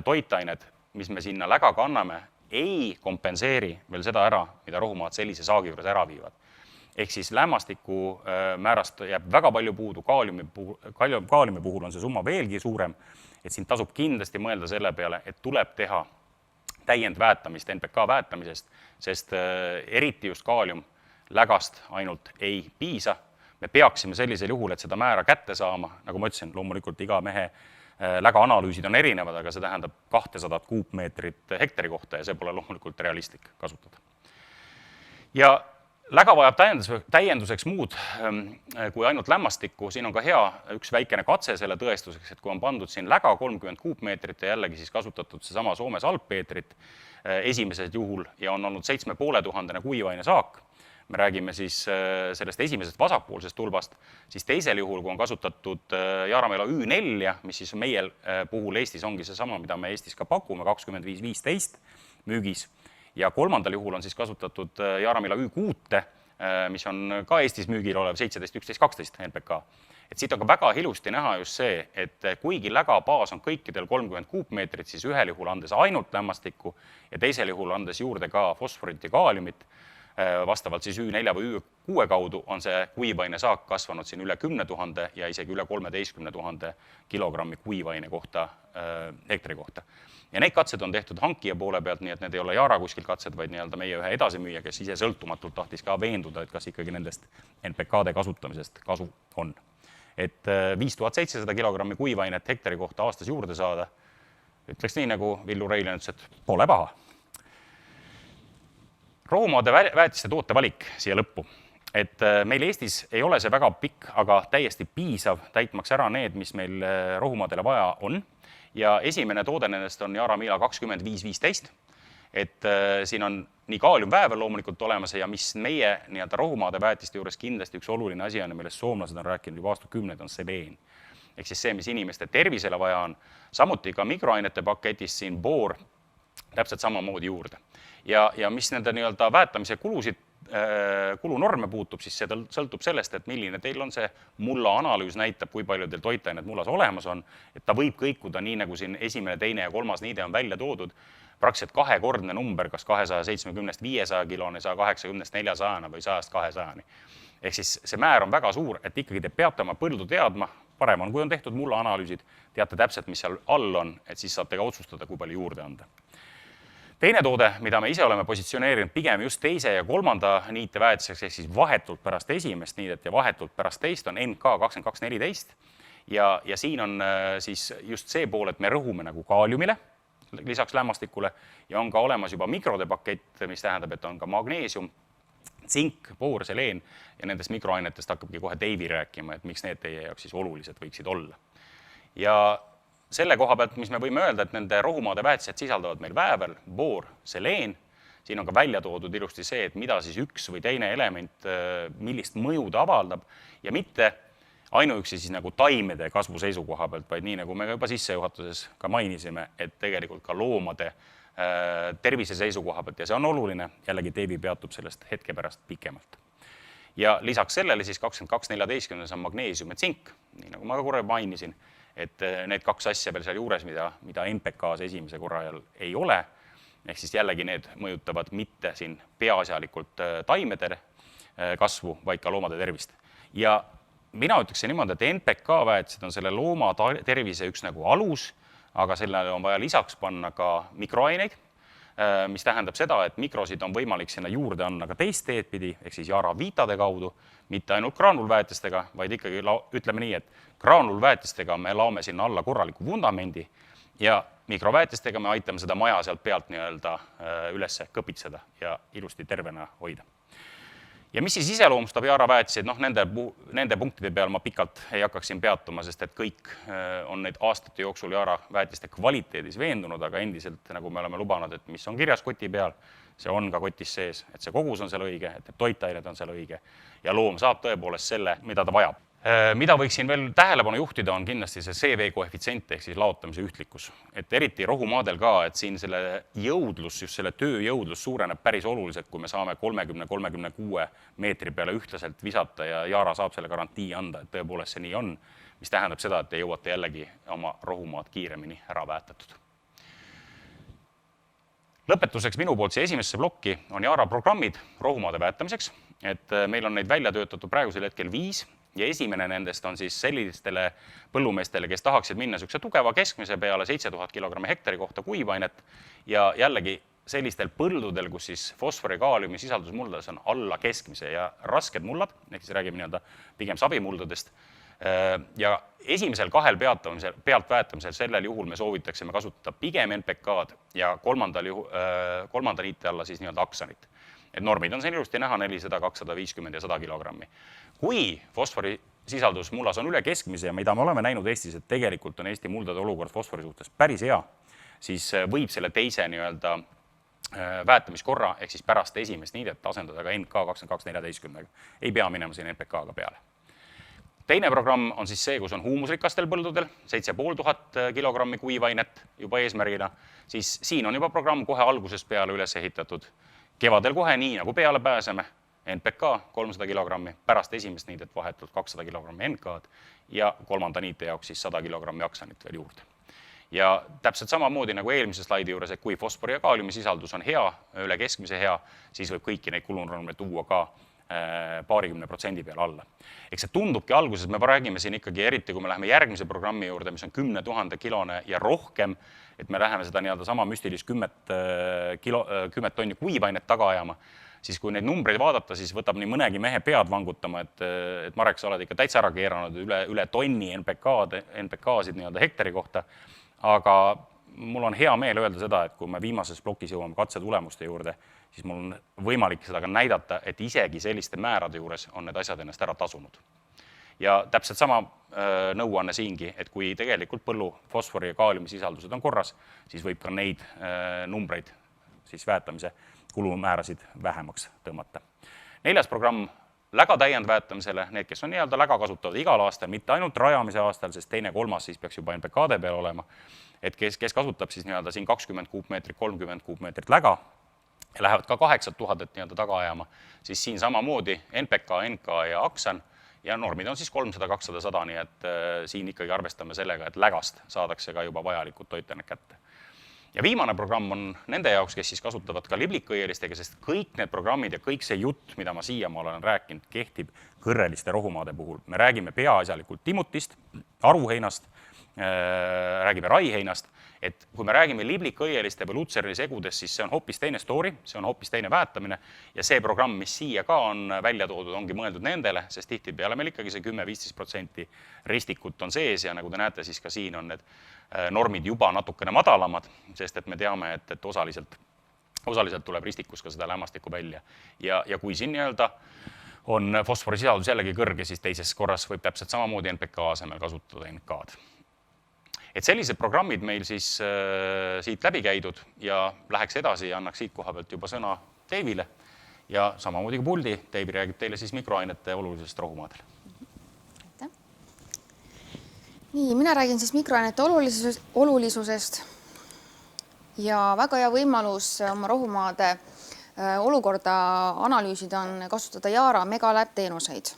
toitained, mis me sinna lägaga anname, ei kompenseeri veel seda ära, mida rohumaad sellise saagi juures ära viivad. Ehk siis lämmastiku määrast jääb väga palju puudu, kaaliumi puhul on see summa veelgi suurem, et siin tasub kindlasti mõelda selle peale, et tuleb teha täiendväetamist NPK väetamisest, sest eriti just kaalium lägast ainult ei piisa. Me peaksime sellisel juhul, et seda määra kätte saama, nagu ma ütlesin, loomulikult iga mehe lägaanalüüsid on erinevad, aga see tähendab 200 kuupmeetrit hektari kohta ja see pole loomulikult realistlik kasutada. Ja läga vajab täienduseks muud kui ainult lämmastikku, siin on ka hea üks väikene katse selle tõestuseks, et kui on pandud siin läga 30 kuupmeetrit ja jällegi siis kasutatud see sama Soome salpeetrit esimesed juhul ja on olnud 7500 kuivaine saak, me räägime siis sellest esimesest vasakpoolsest tulbast, siis teisel juhul, kui on kasutatud Jaaramela Y4, mis siis meie puhul Eestis ongi see sama, mida me Eestis ka pakume, 25-15 müügis, ja kolmandal juhul on siis kasutatud Jaaramila Y6, mis on ka Eestis müügil olev 17-11-12 NPK. Et siit on ka väga ilusti näha just see, et kuigi lägabaas on kõikidel 30 kuupmeetrit, siis ühel juhul andes ainult lämmastikku ja teisel juhul andes juurde ka fosforit ja kaaliumit, vastavalt siis Y4 või Y6 kaudu on see kuivaine saak kasvanud siin üle 10 000 ja isegi üle 13 000 kilogrammi kuivaine kohta hektari kohta. Ja neid katsed on tehtud hankija poole pealt, nii et need ei ole Jaara kuskil katsed, vaid nii-öelda meie ühe edasimüüja, kes ise sõltumatult tahtis ka veenduda, et kas ikkagi nendest NPK-de kasutamisest kasu on. Et 5700 kilogrammi kuivainet hektari kohta aastas juurde saada, ütleks nii, nagu Villu Reiljan ütles, et pole paha. Rohumaade väetiste toote valik siia lõppu. Et meil Eestis ei ole see väga pikk, aga täiesti piisav täitmaks ära need, mis meil rohumaadele vaja on. Ja esimene toode nendest on Jaaramila 25-15. Et siin on nii kaaliumväävel loomulikult olemas ja mis meie rohumaade väetiste juures kindlasti üks oluline asi on, millest soomlased on rääkinud juba aastakümneid, on seleen. Ehk siis see, mis inimeste tervisele vaja on. Samuti ka mikroainete paketis siin boor täpselt samamoodi juurde. Ja mis nende väetamise kulunorme puutub, siis see sõltub sellest, et milline teil on see mulla analüüs näitab, kui palju teil toitained mullas olemas on, et ta võib kõikuda nii, nagu siin esimene, teine ja kolmas niide on välja toodud, praktiliselt kahekordne number, kas 270-500 kiloni, 180-400 või 100-200. Ehk siis see määr on väga suur, et ikkagi te peate oma põldu teadma, parem on, kui on tehtud mulla analüüsid, teate täpselt, mis seal all on, et siis saate ka otsustada, kui palju juurde anda. Teine toode, mida me ise oleme positsioneerinud pigem just teise ja kolmanda niite väetiseks, ehk siis vahetult pärast esimest niidet ja vahetult pärast teist on NK 2214. Ja siin on siis just see pool, et me rõhume nagu kaaliumile lisaks lämmastikule ja on ka olemas juba mikrode pakett, mis tähendab, et on ka magneesium, tsink, boor, seleen ja nendest mikroainetest hakkabki kohe Deivi rääkima, et miks need teie jaoks siis olulised võiksid olla. Ja selle koha pealt, mis me võime öelda, et nende rohumaade väetised sisaldavad meil väävel, boor, seleen, siin on ka välja toodud ilusti see, et mida siis üks või teine element, millist mõju ta avaldab ja mitte ainuüksi siis nagu taimede kasvu seisukoha pealt, vaid nii nagu me juba sissejuhatuses ka mainisime, et tegelikult ka loomade tervise seisukoha pealt ja see on oluline, jällegi Deivi peatub sellest hetke pärast pikemalt. Ja lisaks sellele siis 2214 on magneesium ja tsink, nii nagu ma ka korra mainisin, et need kaks asja veel seal juures, mida NPK-s esimese korra ajal ei ole, ehk siis jällegi need mõjutavad mitte siin peaasjalikult taimede kasvu, vaid ka loomade tervist. Ja mina ütleksin niimoodi, et NPK-väetised on selle looma tervise üks nagu alus, aga sellele on vaja lisaks panna ka mikroaineid, mis tähendab seda, et mikrosid on võimalik sinna juurde anna ka teist teed pidi, ehk siis Jaaravitade kaudu, mitte ainult graanulväetistega, vaid ikkagi ütleme nii, et graanulväetistega me laome sinna alla korraliku vundamendi ja mikroväetistega me aitame seda maja sealt pealt üles kõpitseda ja ilusti tervena hoida. Ja mis siis iseloomustab jaaraväetiseid, nende punktide peal ma pikalt ei hakkaks siin peatuma, sest et kõik on neid aastate jooksul jaaraväetiste kvaliteedis veendunud, aga endiselt, nagu me oleme lubanud, et mis on kirjas koti peal, see on ka kotis sees, et see kogus on seal õige, et toitained on seal õige ja loom saab tõepoolest selle, mida ta vajab. Mida võiksin veel tähelepanu juhtida, on kindlasti see CV koefitsient ehk siis laotamise ühtlikkus. Et eriti rohumaadel ka, et siin selle jõudlus, just selle tööjõudlus suureneb päris oluliselt, kui me saame 30-36 meetri peale ühtlaselt visata ja jaara saab selle garantii anda, et tõepoolest see nii on, mis tähendab seda, et te jõuate jällegi oma rohumaad kiiremini ära väetatud. Lõpetuseks minu poolt see esimesse plokki on jaara programmid rohumaade väetamiseks, et meil on neid välja töötatud praegusel hetkel 5 ja esimene nendest on siis sellistele põllumeestele, kes tahaksid minna niisuguse tugeva keskmise peale 7000 kilogrammi hektari kohta kuivainet ja jällegi sellistel põldudel, kus siis fosfori kaaliumi sisaldus muldades on alla keskmise ja rasked mullad, ehk siis räägime nii-öelda pigem sabimuldadest. Ja esimesel 2 pealtväetamisel sellel juhul me soovitaksime kasutada pigem NPK-d ja kolmanda niite alla siis nii-öelda aksanit. Et normid on siin ilusti näha 400, 250 ja 100 kilogrammi. Kui fosfori sisaldus mullas on üle keskmise ja mida me oleme näinud Eestis, et tegelikult on Eesti muldade olukord fosfori suhtes päris hea, siis võib selle teise nii-öelda väetamiskorra ehk siis pärast esimest niidet asendada ka NK 2214. Ei pea minema siin NPK-ga peale. Teine programm on siis see, kus on huumusrikastel põldudel, 7500 kilogrammi kuivainet juba eesmärgina, siis siin on juba programm kohe algusest peale üles ehitatud. Kevadel kohe nii, nagu peale pääseme, NPK 300 kilogrammi, pärast esimest niidet vahetult 200 kilogrammi NK-d ja kolmanda niite jaoks siis 100 kilogrammi aksanit veel juurde. Ja täpselt samamoodi nagu eelmise slaidi juures, et kui fosfori ja kaaliumi sisaldus on hea, üle keskmise hea, siis võib kõiki neid kulunorme tuua ka paarikümne protsendi peale alla. Eks see tundubki alguses, me räägime siin ikkagi eriti, kui me läheme järgmise programmi juurde, mis on 10 000 kilone ja rohkem, et me läheme seda nii-öelda sama müstilist 10 tonni kuivainet taga ajama, siis kui neid numbreid vaadata, siis võtab nii mõnegi mehe pead vangutama, et Marek, sa oled ikka täitsa ära keeranud üle tonni NPK-sid nii-öelda hektari kohta, aga mul on hea meel öelda seda, et kui me viimases plokis jõuame katse tulemuste juurde, siis mul on võimalik seda ka näidata, et isegi selliste määrade juures on need asjad ennast ära tasunud. Ja täpselt sama nõuanne siingi, et kui tegelikult põllu fosfori ja kaaliumi sisaldused on korras, siis võib ka neid numbreid, siis väetamise kulumäärasid vähemaks tõmmata. 4. programm läga täiendväetamisele, need, kes on nii-öelda läga kasutavad igal aastal, mitte ainult rajamise aastal, sest 2.–3. siis peaks juba NPK-de peal olema, et kes kasutab siis nii-öelda siin 20 kuupmeetrit, 30 kuupmeetrit läga, ja lähevad ka 8000 nii-öelda taga ajama, siis siin samamoodi NPK, NK ja aksan ja normid on siis 300, 200, 100, nii et siin ikkagi arvestame sellega, et lägast saadakse ka juba vajalikud toitained kätte. Ja viimane programm on nende jaoks, kes siis kasutavad ka liblikõielistega, sest kõik need programmid ja kõik see jutt, mida ma siiamaale olen rääkinud, kehtib kõrreliste rohumaade puhul. Me räägime peaasjalikult timutist, aruheinast, räägime raiheinast, et kui me räägime liblikõieliste või lutserli segudest, siis see on hoopis teine story, see on hoopis teine väetamine ja see programm, mis siia ka on välja toodud, ongi mõeldud nendele, sest tihtipeale meil ikkagi see 10-15% ristikut on sees ja nagu te näete, siis ka siin on need normid juba natukene madalamad, sest et me teame, et osaliselt tuleb ristikus ka seda lämmastikku välja. Ja kui siin nii-öelda on fosforisisaldus jällegi kõrge, siis teises korras võib täpselt samamoodi NPK asemel kasutada NK-d. Et sellised programmid meil siis siit läbi käidud ja läheks edasi ja annaks siit koha pealt juba sõna Dave'ile ja samamoodi ka puldi. Dave räägib teile siis mikroainete olulisest rohumaadel. Nii, mina räägin siis mikroainete olulisusest ja väga hea võimalus oma rohumaade olukorda analüüsida on kasutada Yaara Megalab teenuseid.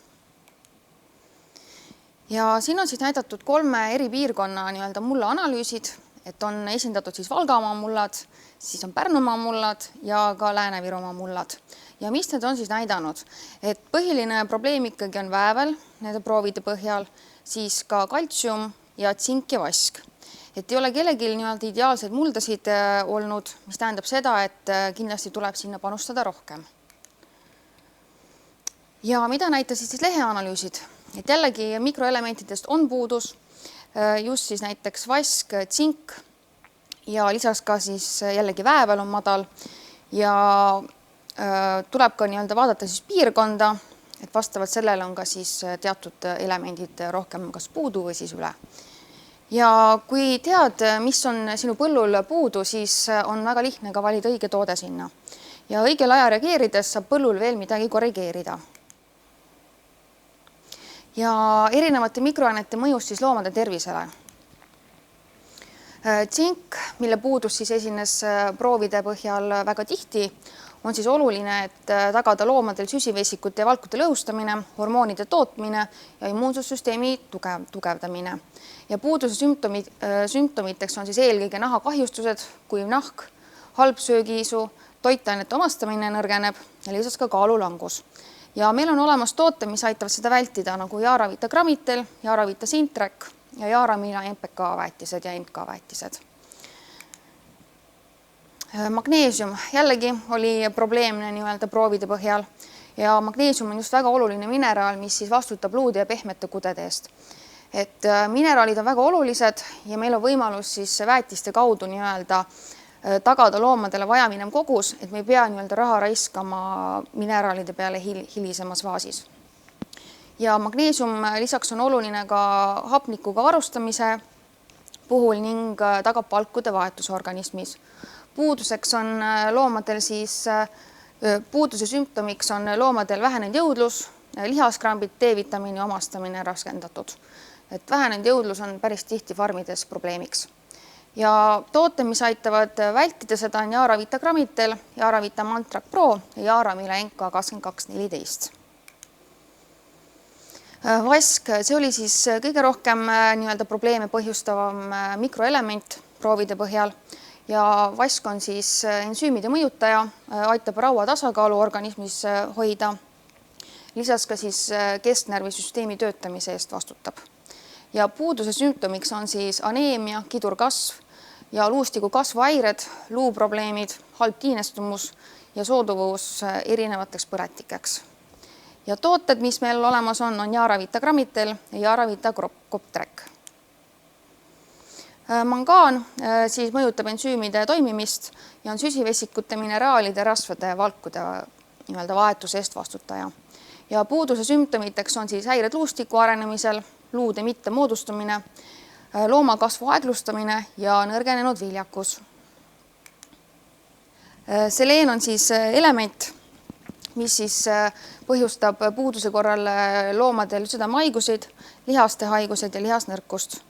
Ja siin on siis näidatud 3 eri piirkonna nii-öelda mulla analüüsid, et on esindatud siis Valgamaa mullad, siis on Pärnumaa mullad ja ka Lääne-Virumaa mullad. Ja mis need on siis näidanud? Et põhiline probleem ikkagi on väävel nende proovide põhjal, siis ka kaltsium ja tsink ja vask. Et ei ole kellelgi nii-öelda ideaalseid muldasid olnud, mis tähendab seda, et kindlasti tuleb sinna panustada rohkem. Ja mida näitasid siis leheanalüüsid? Et jällegi mikroelementidest on puudus, just siis näiteks vask, tsink ja lisaks ka siis jällegi väävel on madal ja tuleb ka nii-öelda vaadata siis piirkonda, et vastavalt sellele on ka siis teatud elemendid rohkem kas puudu või siis üle. Ja kui tead, mis on sinu põllul puudu, siis on väga lihtne ka valida õige toode sinna. Ja õigel aja reageerides saab põllul veel midagi korrigeerida. Ja erinevate mikroainete mõjus siis loomade tervisele. Tsink, mille puudus siis esines proovide põhjal väga tihti, on siis oluline, et tagada loomadel süsivesikute ja valkute lõhustamine, hormoonide tootmine ja immuunsussüsteemi tugevdamine. Ja puuduse sümptomiteks on siis eelkõige nahakahjustused, kuiv nahk, halb söögiisu, toitainete omastamine nõrgeneb ja lisaks ka kaalulangus. Ja meil on olemas toote, mis aitavad seda vältida, nagu Jaaravita Gramitel, Jaaravita Sintrek ja Jaaramila MPK väetised ja MK väetised. Magneesium jällegi oli probleemne nii-öelda proovide põhjal ja magneesium on just väga oluline mineraal, mis siis vastutab luude ja pehmete kudede eest. Et mineraalid on väga olulised ja meil on võimalus siis väetiste kaudu nii-öelda tagada loomadele vajaminev kogus, et me ei pea nii-öelda raha raiskama mineraalide peale hilisemas faasis. Ja magneesium lisaks on oluline ka hapnikuga varustamise puhul ning tagab valkude vahetuse organismis. Puuduseks on loomadel siis, puuduse sümptomiks on loomadel vähenenud jõudlus, lihaskrambid, D-vitamiini omastamine raskendatud. Et vähenenud jõudlus on päris tihti farmides probleemiks. Ja toote, mis aitavad vältida seda, on Jaaravita Gramitel, Jaaravita Mantrak Pro ja Jaaramila NK 2214. Vask, see oli siis kõige rohkem nii-öelda probleeme põhjustavam mikroelement proovide põhjal. Ja vask on siis ensüümide mõjutaja, aitab raua tasakaalu organismis hoida. Lisaks ka siis kesknärvisüsteemi töötamise eest vastutab. Ja puuduse sümptomiks on siis aneemia, kidurkasv ja luustiku kasvuhäired, luuprobleemid, halb tiinestumus ja sooduvus erinevateks põletikeks. Ja tooted, mis meil olemas on Jaaravita Gramitel ja Jaaravita Koptrek. Mangaan siis mõjutab ensüümide toimimist ja on süsivesikute, mineraalide, rasvade ja valkude nii-öelda vahetuse eest vastutaja. Ja puuduse sümptomiteks on siis häired luustiku arenemisel, luude mitte moodustumine, looma kasvu aeglustamine ja nõrgenenud viljakus. Seleen on siis element, mis siis põhjustab puuduse korral loomadel südamehaigusid, lihaste haigused ja lihasnõrkust.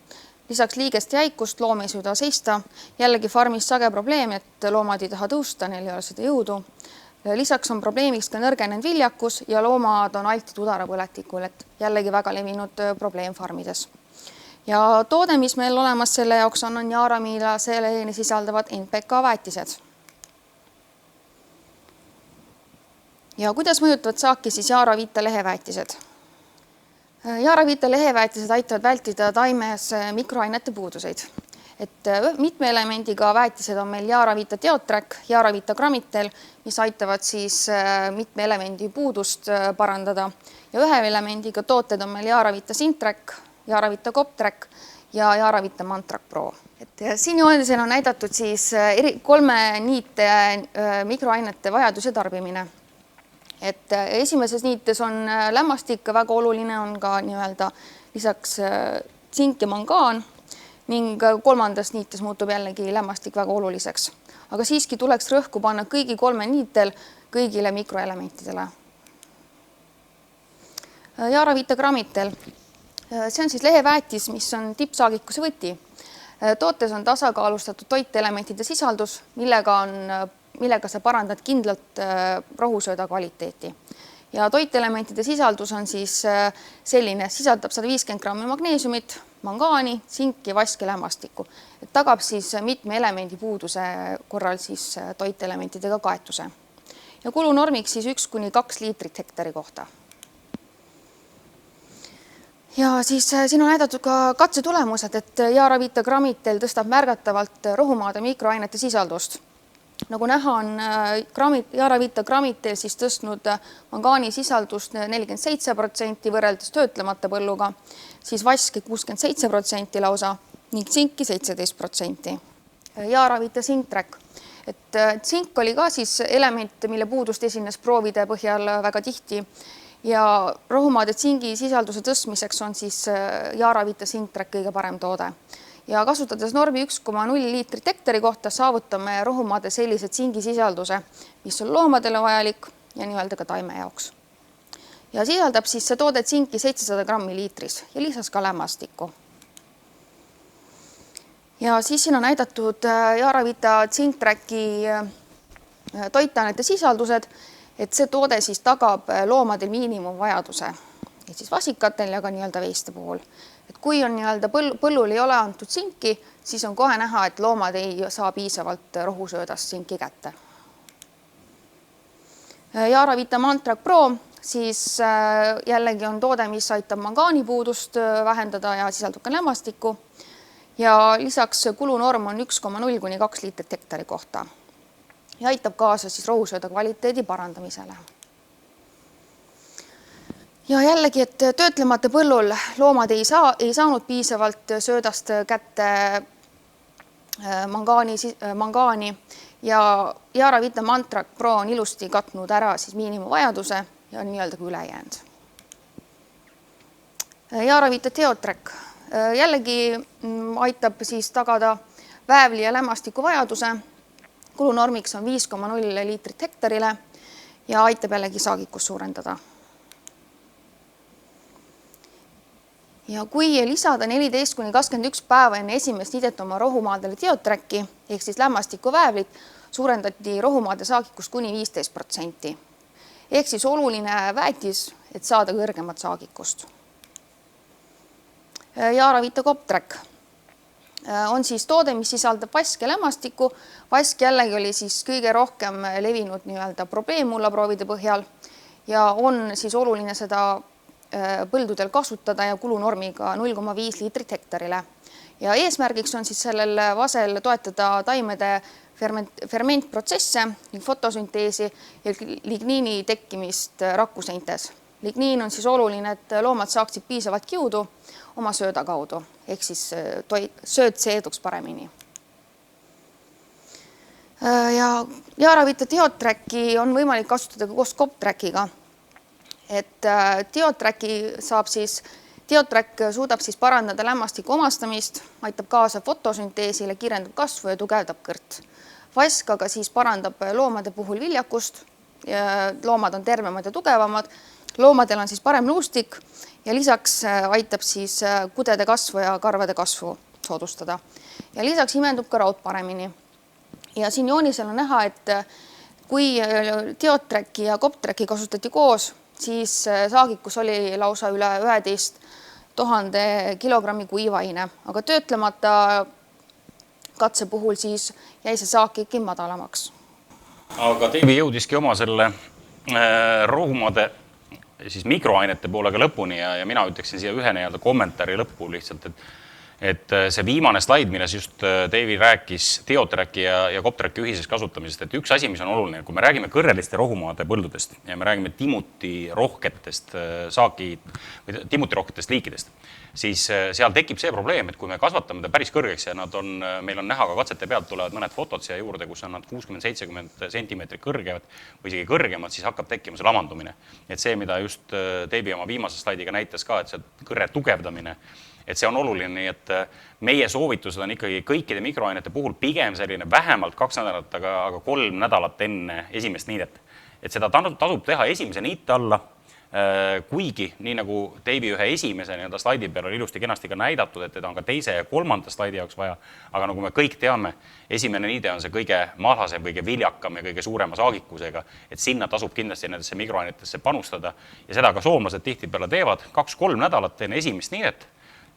Lisaks liigest jäikust loom ei suuda seista. Jällegi farmis sage probleem, et loomad ei taha tõusta, neil ei ole seda jõudu. Lisaks on probleemiks ka nõrgenenud viljakus ja loomad on altid udarapõletikul, et jällegi väga levinud probleem farmides. Ja toode, mis meil olemas selle jaoks on Jaaramila seleeni sisaldavad NPK väetised. Ja kuidas mõjutavad saaki siis Jaaravita leheväetised? Jaaravita leheväetised aitavad vältida taimes mikroainete puuduseid. Et mitme elemendiga väetised on meil Jaaravita Teotrek, Jaaravita Gramitel, mis aitavad siis mitme elemendi puudust parandada. Ja ühe elemendiga tooted on meil Jaaravita Sintrek, Jaaravita Koptrek ja Jaaravita Mantrak Pro. Et siin joonedel on näidatud siis 3 niite mikroainete vajadus ja tarbimine. Et esimeses niites on lämmastik, väga oluline on ka nii-öelda lisaks tsink ja mangaan ning kolmandas niites muutub jällegi lämmastik väga oluliseks. Aga siiski tuleks rõhku panna kõigi 3 niitel kõigile mikroelementidele. Jaaravita Gramitel. See on siis leheväetis, mis on tippsaagikuse võti. Tootes on tasakaalustatud toitelementide sisaldus, millega sa parandad kindlalt rohusööda kvaliteeti. Ja toitelementide sisaldus on siis selline, sisaldab 150 grammi magneesiumit, mangaani, tsinki, vask ja lämmastikku. Et tagab siis mitme elemendi puuduse korral siis toitelementidega kaetuse. Ja kulunormiks siis 1–2 liitrit hektari kohta. Ja siis siin on näidatud ka katsetulemused, et Jaaravita Gramitel tõstab märgatavalt rohumaade mikroainete sisaldust. Nagu näha on Jaaravita Gramitel siis tõstnud mangaani sisaldust 47% võrreldes töötlemata põlluga, siis vaski 67% lausa ning tsinki 17%. Jaaravita Sintrek. et tsink oli ka siis element, mille puudust esines proovide põhjal väga tihti ja rohumaade tsingi sisalduse tõstmiseks on siis Yaravita Zinc-Track kõige parem toode. Ja kasutades normi 1,0 liitrit hektari kohta saavutame rohumaade sellise tsingisisalduse, mis on loomadele vajalik ja nii-öelda ka taime jaoks. Ja sisaldab siis see toode tsinki 700 grammi liitris ja lisas ka lämmastikku. Ja siis siin on näidatud Yaravita Zinc-Tracki toitainete sisaldused, et see toode siis tagab loomadel miinimumvajaduse, et siis vasikatel ja ka nii-öelda veiste puhul. Et kui on nii-öelda põllul ei ole antud tsinki, siis on kohe näha, et loomad ei saa piisavalt rohusöödast tsinki kätte. Yaravita Mantrac Pro siis jällegi on toode, mis aitab mangaani puudust vähendada ja sisaldub ka lämmastikku. Ja lisaks kulunorm on 1,0 kuni 2 liitrit hektari kohta ja aitab kaasa siis rohusööda kvaliteedi parandamisele. Ja jällegi, et töötlemata põllul loomad ei saanud piisavalt söödast kätte mangaani ja Yaravita Mantrac Pro on ilusti katnud ära siis miinimumvajaduse ja on nii-öelda kui ülejäänud. Yaravita Teotrack jällegi aitab siis tagada väävli ja lämmastiku vajaduse. Kulunormiks on 5,0 liitrit hektarile ja aitab jällegi saagikust suurendada. Ja kui lisada 14 kuni 21 päeva enne esimest niidet oma rohumaadele Teotracki ehk siis lämmastiku väävlit, suurendati rohumaade saagikust kuni 15%. Ehk siis oluline väetis, et saada kõrgemat saagikust. Yaravita Coptrack on siis toode, mis sisaldab vask ja lämmastikku. Vask jällegi oli siis kõige rohkem levinud nii-öelda probleemmullaproovide põhjal ja on siis oluline seda põldudel kasutada ja kulunormiga 0,5 liitrit hektarile. Ja eesmärgiks on siis sellel vasel toetada taimede fermentprotsesse ning fotosünteesi ja ligniini tekkimist rakkuseintes. Ligniin on siis oluline, et loomad saaksid piisavalt kiudu oma sööda kaudu, ehk siis sööd seeduks paremini. Ja Yaravita Teotracki on võimalik kasutada koos Coptrackiga. Et Teotrack suudab siis parandada lämmastiku omastamist, aitab kaasa fotosünteesile, kiirendab kasvu ja tugevdab kõrt. Vask aga siis parandab loomade puhul viljakust, loomad on tervemad ja tugevamad, loomadel on siis parem luustik ja lisaks aitab siis kudede kasvu ja karvade kasvu soodustada. Ja lisaks imendub ka raud paremini. Ja siin joonisel on näha, et kui Teotracki ja Coptracki kasutati koos, siis saagikus oli lausa üle 11 000 kilogrammi kuivaine, aga töötlemata katse puhul siis jäi see saak ikkagi madalamaks. Aga Deivi jõudiski oma selle rohumaade siis mikroainete poolega lõpuni ja mina ütleksin siia ühe nii-öelda kommentaari lõppu lihtsalt, et see viimane slaid, milles just Deivi rääkis Teotracki ja Coptracki ühisest kasutamisest, et üks asi, mis on oluline, kui me räägime kõrreliste rohumaade põldudest ja me räägime timutirohketest liikidest, siis seal tekib see probleem, et kui me kasvatame ta päris kõrgeks ja meil on näha ka katsete pealt tulevad mõned fotod siia juurde, kus on nad 60-70 sentimeetrit kõrgevad või isegi kõrgemad, siis hakkab tekkima see lamandumine. Et see, mida just Deivi oma viimase slaidiga näitas ka, et see kõrre tugevdamine, et see on oluline, nii et meie soovitused on ikkagi kõikide mikroainete puhul pigem selline vähemalt 2 nädalat, aga 3 nädalat enne esimest niidet. Et seda tasub teha esimese niite alla, kuigi nii nagu Deivi ühe esimese slaidi peal on ilusti kenasti ka näidatud, et teda on ka teise ja 3. slaidi jaoks vaja, aga nagu me kõik teame, esimene niide on see kõige mahlasem, kõige viljakam ja kõige suurema saagikusega, et sinna tasub kindlasti nendesse mikroainetesse panustada ja seda ka soomlased tihtipeale teevad 2-3 nädalat enne esimest niidet.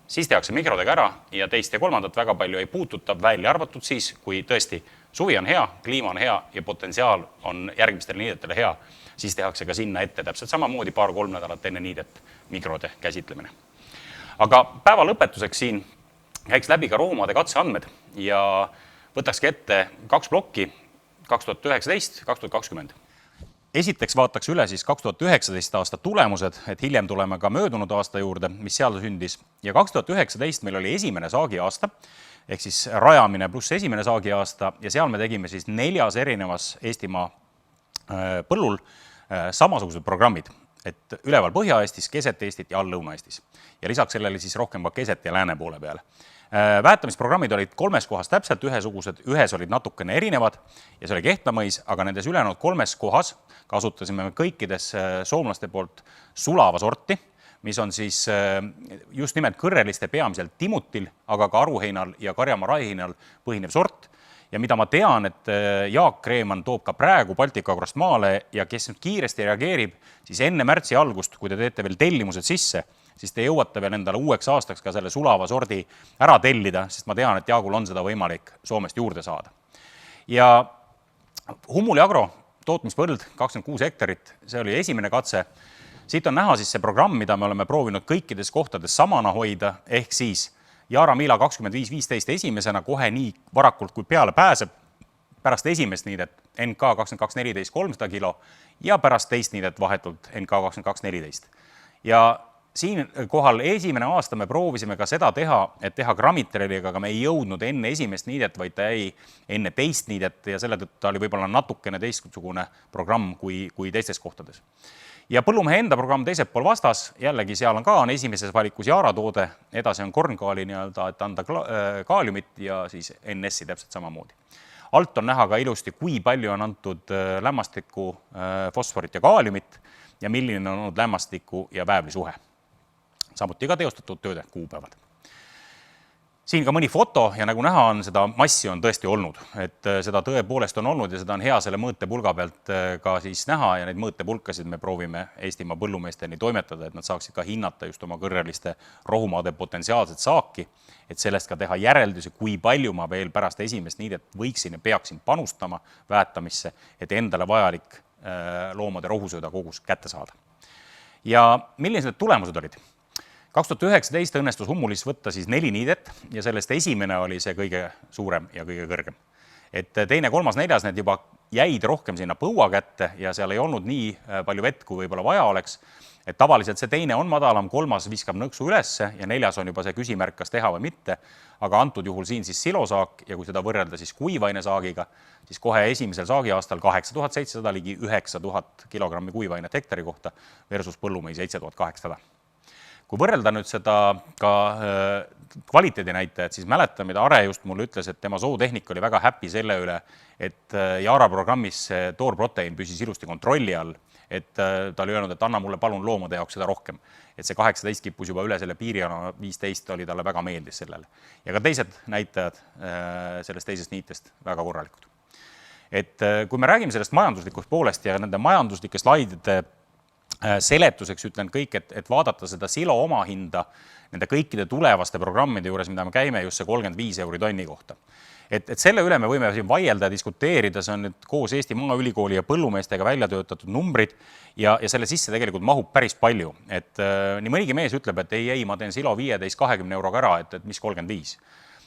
Siis tehakse mikrodega ära ja teist ja 3. väga palju ei puututa, välja arvatud siis, kui tõesti suvi on hea, kliima on hea ja potentsiaal on järgmistele niidetele hea, siis tehakse ka sinna ette täpselt samamoodi 2-3 nädalat enne niidet mikrode käsitlemine. Aga päeva lõpetuseks siin käiks läbi ka rohumaade katseandmed ja võtakski ette 2 plokki 2019-2020. Esiteks vaataks üle siis 2019 aasta tulemused, et hiljem tuleme ka möödunud aasta juurde, mis seal sündis. Ja 2019 meil oli esimene saagi aasta, ehk siis rajamine pluss esimene saagiaasta ja seal me tegime siis 4 erinevas Eestimaa põllul samasugused programmid, et üleval Põhja-Eestis, keset Eestit ja all Lõuna-Eestis. Ja lisaks sellele siis rohkem ka keset ja lääne poole peale. Väetamisprogrammid olid 3 kohas täpselt ühesugused, ühes olid natukene erinevad ja see oli Kehtlamõis, aga nendes ülejäänud 3 kohas kasutasime kõikides soomlaste poolt sulava sorti, mis on siis just nimelt kõrreliste peamiselt timutil, aga ka aruheinal ja karjamaa raiheinal põhinev sort. Ja mida ma tean, et Jaak Reemann toob ka praegu Baltic-Agrost maale ja kes nüüd kiiresti reageerib, siis enne märtsi algust, kui te teete veel tellimused sisse, siis te jõuate veel endale uueks aastaks ka selle sulava sordi ära tellida, sest ma tean, et Jaagul on seda võimalik Soomest juurde saada. Ja Hummuli Agro tootmispõld 26 hektarit, see oli esimene katse. Siit on näha siis see programm, mida me oleme proovinud kõikides kohtades samana hoida, ehk siis Jaara Miila 25-15 esimesena kohe nii varakult kui peale pääseb, pärast esimest niidet NK 22-14 300 kilo ja pärast teist niidet vahetult NK 22-14. Ja siin kohal esimene aasta me proovisime ka seda teha, et teha grammitreliga, aga me ei jõudnud enne esimest niidet, vaid ta jäi enne teist niidet ja selle tõttu oli võib-olla natukene teistsugune programm kui teistes kohtades. Ja põllumehe enda programm teiselt pool vastas, jällegi seal on esimeses valikus Jaara toode, edasi on kornkaali nii-öelda, et anda kaaliumit ja siis NS-i täpselt samamoodi. Alt on näha ka ilusti, kui palju on antud lämmastiku, fosforit ja kaaliumit ja milline on olnud lämmastiku ja väävli suhe. Samuti ka teostatud tööde kuupäevad. Siin ka mõni foto ja nagu näha on, seda massi on tõesti olnud, et seda tõepoolest on olnud ja seda on hea selle mõõtepulga pealt ka siis näha ja neid mõõtepulkasid me proovime Eestimaa põllumeesteni toimetada, et nad saaksid ka hinnata just oma kõrreliste rohumaade potentsiaalset saaki, et sellest ka teha järeldusi, kui palju ma veel pärast esimest niidet võiksin ja peaksin panustama väetamisse, et endale vajalik loomade rohusööda kogus kätte saada. Ja millised need tulemused olid? 2019 õnnestus Hummulis võtta siis 4 niidet ja sellest esimene oli see kõige suurem ja kõige kõrgem. Et teine, 3., 4. need juba jäid rohkem sinna põua kätte ja seal ei olnud nii palju vett, kui võib-olla vaja oleks. Et tavaliselt see teine on madalam, 3. viskab nõksu ülesse ja 4. on juba see küsimärk, kas teha või mitte. Aga antud juhul siin siis silosaak ja kui seda võrrelda siis kuivaine saagiga, siis kohe esimesel saagiaastal 8700, ligi 9000 kilogrammi kuivainet hektari kohta versus põllumõi 7800. Kui võrrelda nüüd seda ka kvaliteedinäitajat, siis mäletan, mida Are just mulle ütles, et tema sootehnik oli väga happy selle üle, et Jaara programmis toorproteiin püsis ilusti kontrolli all, et ta oli öelnud, et anna mulle palun loomade jaoks seda rohkem. Et see 18 kippus juba üle selle piiriana, 15 oli talle väga meeldis sellele. Ja ka teised näitajad sellest teisest niitest väga korralikud. Et kui me räägime sellest majanduslikust poolest ja nende majanduslike slaidide seletuseks ütlen kõik, et vaadata seda silo omahinda nende kõikide tulevaste programmide juures, mida me käime just see 35 € tonni kohta. Et selle üle me võime siin vaielda ja diskuteerida, see on nüüd koos Eesti Maaülikooli ja põllumeestega välja töötatud numbrid ja selle sisse tegelikult mahub päris palju. Et nii mõnigi mees ütleb, et ei, ma teen silo 15-20 euroga ära, et mis 35.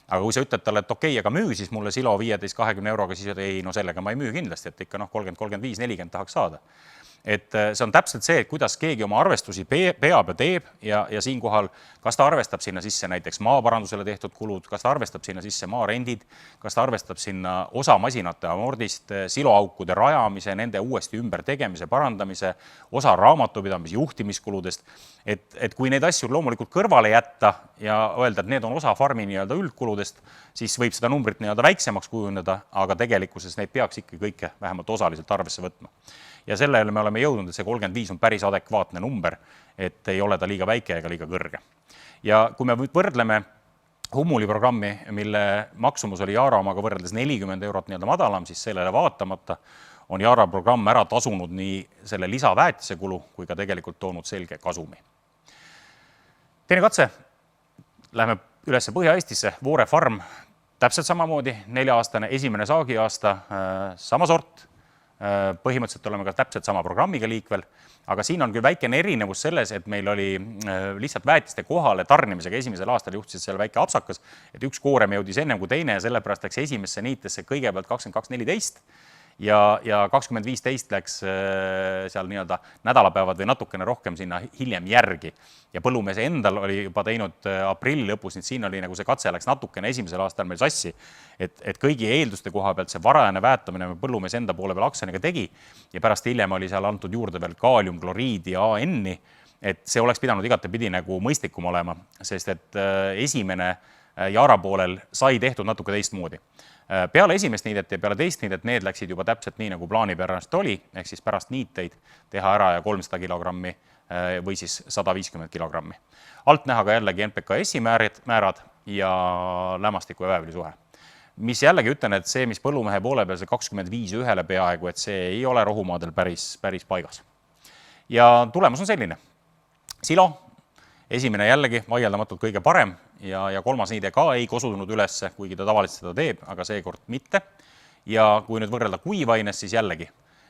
Aga kui sa ütled talle, et okei, aga müü siis mulle silo 15-20 euroga, siis ei, no sellega ma ei müü kindlasti, et ikka 30-35-40 tahaks saada. Et see on täpselt see, et kuidas keegi oma arvestusi peab ja teeb ja siinkohal, kas ta arvestab sinna sisse näiteks maaparandusele tehtud kulud, kas ta arvestab sinna sisse maarendid, kas ta arvestab sinna osa masinate amordist, siloaukude rajamise, nende uuesti ümber tegemise, parandamise, osa raamatupidamise juhtimiskuludest. Et kui neid asju loomulikult kõrvale jätta ja öelda, et need on osa farmi nii-öelda üldkuludest, siis võib seda numbrit nii-öelda väiksemaks kujundada, aga tegelikkuses neid peaks ikka kõike vähemalt osaliselt arvesse võtma. Ja sellele me oleme jõudnud, et see 35 on päris adekvaatne number, et ei ole ta liiga väike ega liiga kõrge. Ja kui me võrdleme Hummuli programmi, mille maksumus oli Jaara omaga võrreldes 40 € nii-öelda madalam, siis sellele vaatamata on Jaara programm ära tasunud nii selle lisaväetise kulu kui ka tegelikult toonud selge kasumi. Teine katse, läheme ülesse Põhja-Eestisse, Voore farm, täpselt samamoodi, 4-aastane esimene saagiaasta, sama sort, põhimõtteliselt oleme ka täpselt sama programmiga liikvel, aga siin on küll väikene erinevus selles, et meil oli lihtsalt väetiste kohale tarnimisega esimesel aastal juhtisid seal väike apsakas, et üks koorem jõudis ennem kui teine ja sellepärast läks esimesse niitesse kõigepealt 22-14 ja 2015 läks seal nii-öelda nädalapäevad või natukene rohkem sinna hiljem järgi ja põllumees endal oli juba teinud aprilli lõpus, nüüd siin oli nagu see katse läks natukene esimesel aastal meil sassi, et kõigi eelduste koha pealt see varajane väetamine põllumees enda poole peal akseniga tegi ja pärast hiljem oli seal antud juurde veel kaaliumkloriidi ja AN-i, et see oleks pidanud igatepidi nagu mõistlikum olema, sest et esimene Yaara poolel sai tehtud natuke teistmoodi. Peale esimest niidet ja peale teist niidet need läksid juba täpselt nii, nagu plaanipärast oli, ehk siis pärast niiteid teha ära ja 300 kilogrammi või siis 150 kilogrammi. Alt näha ka jällegi NPK-S-i määrad ja lämmastiku ja väävli suhe. Mis jällegi ütlen, et see, mis põllumehe poole peal see 25:1 peaaegu, et see ei ole rohumaadel päris paigas. Ja tulemus on selline. Silo, esimene jällegi vaieldamatult kõige parem ja kolmas niide ka ei kosudunud ülesse, kuigi ta tavaliselt seda teeb, aga seekord mitte. Ja kui nüüd võrrelda kuivaines, siis jällegi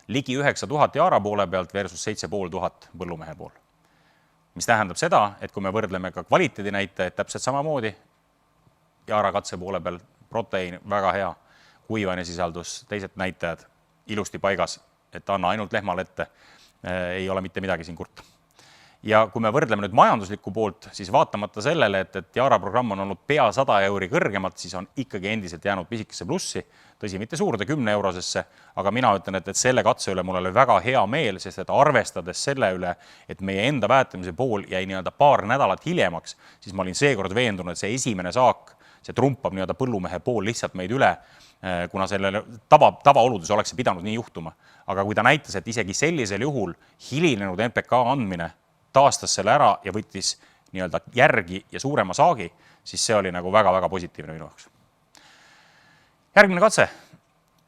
ligi 9000 Yaara poole pealt versus 7500 põllumehe pool. Mis tähendab seda, et kui me võrdleme ka kvaliteedi näitajaid täpselt samamoodi, Yaara katse poole peal proteiin väga hea, kuivaine sisaldus, teised näitajad ilusti paigas, et anna ainult lehmale ette, ei ole mitte midagi siin kurta. Ja kui me võrdleme nüüd majanduslikku poolt, siis vaatamata sellele, et Yaara programm on olnud pea 100 euri kõrgemalt, siis on ikkagi endiselt jäänud pisikesse plussi, tõsi, mitte suurde 10 eurosesse, aga mina ütlen, et selle katse üle mul oli väga hea meel, sest et arvestades selle üle, et meie enda väetamise pool jäi nii-öelda paar nädalat hiljemaks, siis ma olin seekord veendunud, et see esimene saak, see trumpab nii-öelda põllumehe pool lihtsalt meid üle, kuna selle tavaoludes oleks see pidanud nii juhtuma. Aga kui ta näitas, et isegi sellisel juhul hilinenud NPK andmine taastas selle ära ja võttis nii-öelda järgi ja suurema saagi, siis see oli nagu väga-väga positiivne minu jaoks. Järgmine katse.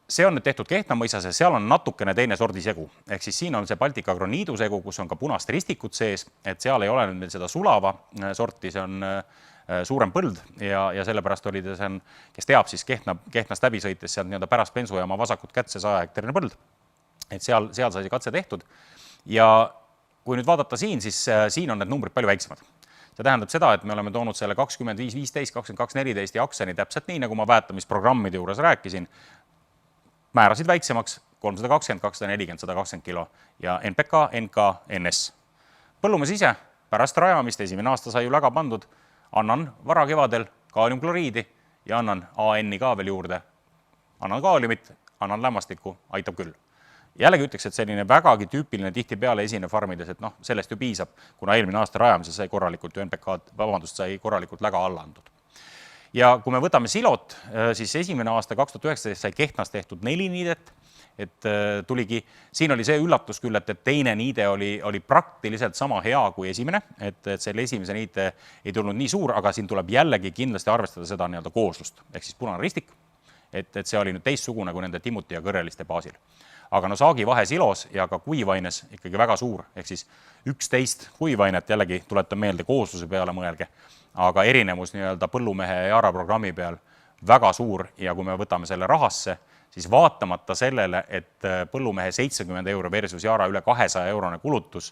See on nüüd tehtud Kehtna mõisas ja seal on natukene teine sordi segu. Ehk siis siin on see Baltika groniidu segu, kus on ka punast ristikut sees, et seal ei ole nüüd seda sulava sorti, see on suurem põld ja sellepärast oli ta see, kes teab, siis Kehtnast läbi sõites sealt nii-öelda pärast bensujaama vasakut kätt see 100 hektarine põld. Et seal sai see katse tehtud ja kui nüüd vaadata siin, siis siin on need numbrid palju väiksemad. See tähendab seda, et me oleme toonud selle 25, 15, 22, 14 ja akseni täpselt nii, nagu ma väetamisprogrammide juures rääkisin, määrasid väiksemaks 320, 240, 120 kilo ja NPK, NK, NS. Põllumees ise pärast rajamist, esimene aasta sai ju läga pandud, annan varakevadel kaaliumkloriidi ja annan AN-i ka veel juurde, annan kaaliumit, annan lämmastikku, aitab küll. Jällegi ütleks, et selline vägagi tüüpiline tihtipeale esine farmides, et sellest ju piisab, kuna eelmine aasta rajamises sai korralikult ju NPK, sai korralikult läga alla andud. Ja kui me võtame silot, siis esimene aasta 2019 sai Kehtnas tehtud 4 niidet, et tuligi, siin oli see üllatus küll, et teine niide oli praktiliselt sama hea kui esimene, et selle esimese niite ei tulnud nii suur, aga siin tuleb jällegi kindlasti arvestada seda nii-öelda kooslust, ehk siis punane ristik, et see oli nüüd teistsugune kui nende Timuti ja kõrreliste baasil. Aga saagi vahe silos ja ka kuivaines ikkagi väga suur, ehk siis 11 kuivainet, jällegi tuletan meelde koosluse peale mõelge, aga erinevus nii-öelda põllumehe Yaara programmi peal väga suur ja kui me võtame selle rahasse, siis vaatamata sellele, et põllumehe 70 euro versus Yaara üle 200 eurone kulutus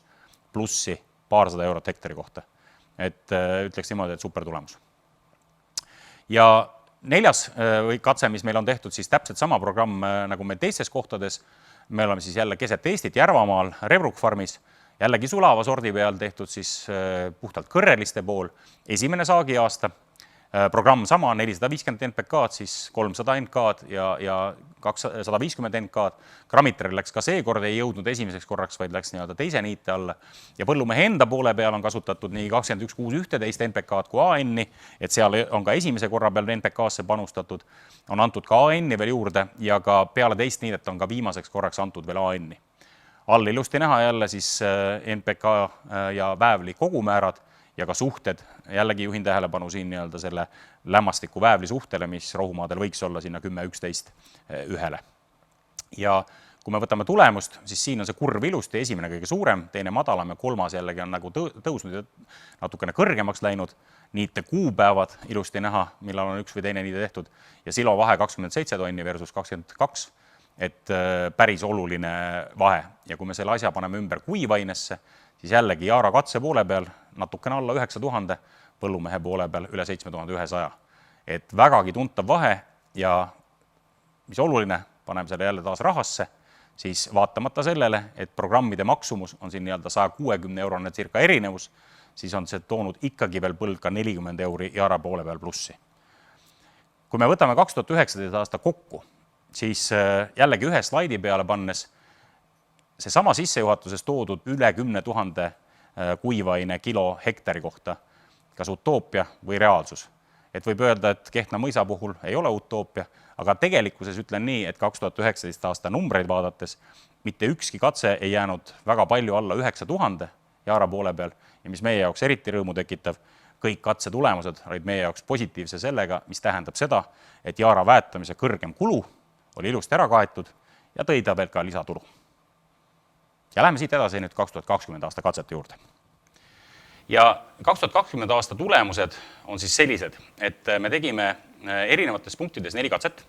plussi paarsada eurot hektari kohta. Et ütleks niimoodi, et super tulemus. Ja neljas katse, mis meil on tehtud, siis täpselt sama programm nagu meil teistes kohtades. Me oleme siis jälle keset Eestit Järvamaal Revruk farmis, jällegi sulava sordi peal tehtud siis puhtalt kõrreliste pool. Esimene saagi aasta, programm sama, 450 NPK-d, siis 300 NK-d ja 150 NK-d. Grammitril läks ka seekord, ei jõudnud esimeseks korraks, vaid läks nii-öelda teise niite alla. Ja põllumehe enda poole peal on kasutatud nii 21,611 NPK-d kui AN-i, et seal on ka esimese korra peal NPK-sse panustatud, on antud ka AN-i veel juurde ja ka peale teist niidet on ka viimaseks korraks antud veel AN-i. All ilusti näha jälle siis NPK ja väävli kogumäärad ja ka suhted, jällegi juhin tähelepanu siin nii-öelda selle lämmastiku väävli suhtele, mis rohumaadel võiks olla sinna 10-11 ühele. Ja kui me võtame tulemust, siis siin on see kurv ilusti, esimene kõige suurem, teine madalam ja kolmas jällegi on nagu tõusnud ja natukene kõrgemaks läinud. Niite kuupäevad ilusti näha, millal on üks või teine niide tehtud ja silo vahe 27 tonni versus 22, et päris oluline vahe. Ja kui me selle asja paneme ümber kuivainesse, siis jällegi Yaara katse poole peal natukene alla 9000, põllumehe poole peal üle 7100. Et vägagi tuntav vahe ja mis oluline, paneme selle jälle taas rahasse, siis vaatamata sellele, et programmide maksumus on siin nii-öelda 160 eurone circa erinevus, siis on see toonud ikkagi veel põld ka 40 euri Yara poole peal plussi. Kui me võtame 2019 aasta kokku, siis jällegi ühe slaidi peale pannes see sama sissejuhatuses toodud üle 10 000 kuivaine kilo hektari kohta, kas utoopia või reaalsus. Et võib öelda, et Kehtna mõisa puhul ei ole utoopia, aga tegelikkuses ütlen nii, et 2019 aasta numbreid vaadates mitte ükski katse ei jäänud väga palju alla 9000 Yara poole peal ja mis meie jaoks eriti rõõmu tekitav, kõik katse tulemused olid meie jaoks positiivse sellega, mis tähendab seda, et Yara väetamise kõrgem kulu oli ilusti ära kaetud ja tõi ta veel ka lisatulu. Ja läheme siit edasi nüüd 2020 aasta katsete juurde. Ja 2020 aasta tulemused on siis sellised, et me tegime erinevates punktides 4 katset.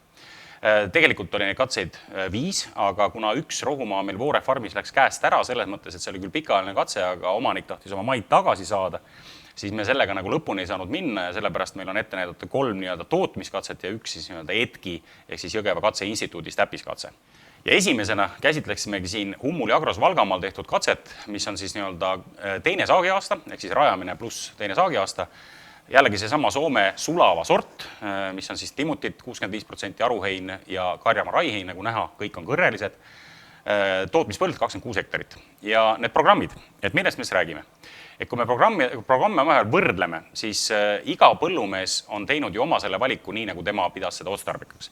Tegelikult oli neid katseid 5, aga kuna üks rohumaa meil Voore farmis läks käest ära, selles mõttes, et see oli küll pikaajaline katse, aga omanik tahtis oma maid tagasi saada, siis me sellega nagu lõpuni ei saanud minna ja sellepärast meil on ette näidata 3 nii-öelda tootmiskatset ja 1 siis nii-öelda ETKI ehk siis Jõgeva katseinstituudis täppiskatse. Ja esimesena käsitleksimegi siin Hummuli Agros Valgamaal tehtud katset, mis on siis nii-öelda teine saagiaasta, ehk siis rajamine pluss teine saagiaasta. Jällegi seesama Soome sulava sort, mis on siis timutit 65% aruhein ja karjamaa raihein, nagu näha, kõik on kõrrelised. Tootmispõld 26 hektarit. Ja need programmid, et millest me siis räägime? Et kui me programme vahel võrdleme, siis iga põllumees on teinud ju oma selle valiku nii, nagu tema pidas seda otstarbekaks.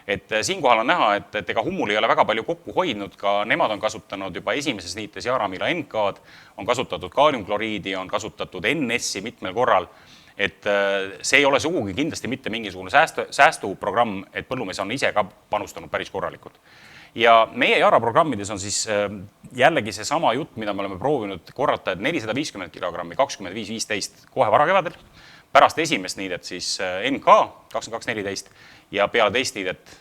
Et siinkohal on näha, et ega Hummul ei ole väga palju kokku hoidnud, ka nemad on kasutanud juba esimeses niites Yaramila NK-d, on kasutatud kaaliumkloriidi, on kasutatud NS-i mitmel korral, et see ei ole sugugi kindlasti mitte mingisugune säästuprogramm, et põllumees on ise ka panustanud päris korralikult. Ja meie Yara programmides on siis jällegi see sama jutt, mida me oleme proovinud korrata, et 450 kilogrammi 25-15 kohe varakevadel, pärast esimest niidet siis NK 2214 ja peale teist niidet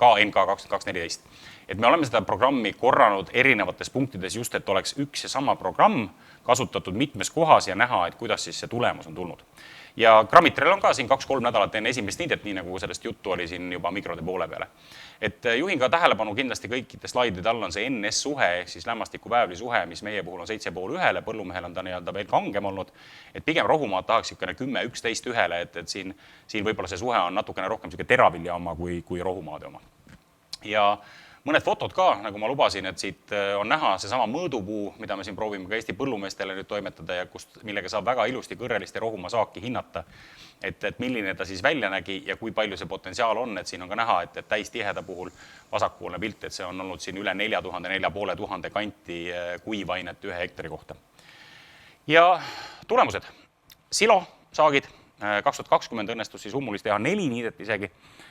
ka NK 2214. Et me oleme seda programmi korranud erinevates punktides just, et oleks üks ja sama programm kasutatud mitmes kohas ja näha, et kuidas siis see tulemus on tulnud. Ja Grammitrel on ka siin 2-3 nädalat enne esimest niidet, nii nagu sellest juttu oli siin juba mikrode poole peale. Et juhin ka tähelepanu kindlasti kõikide slaidide all on see NS suhe, ehk siis lämmastiku-väävli suhe, mis meie puhul on 7,5-1, põllumehel on ta nii-öelda veel kangem olnud. Et pigem rohumaad tahaks 10-11-1, et siin võib-olla see suhe on natukene rohkem teravilja oma kui rohumaade oma. Ja mõned fotod ka, nagu ma lubasin, et siit on näha seesama mõõdupuu, mida me siin proovime ka Eesti põllumeestele nüüd toimetada ja millega saab väga ilusti kõrrelist ja rohumaa saaki hinnata, et milline ta siis välja nägi ja kui palju see potentsiaal on, et siin on ka näha, et täistiheda puhul vasakpoolne pilt, et see on olnud siin üle 4000-4500 kanti kuivainet 1 hektari kohta. Ja tulemused. Silo saagid 2020 õnnestus siis Hummulis teha 4 niidet isegi,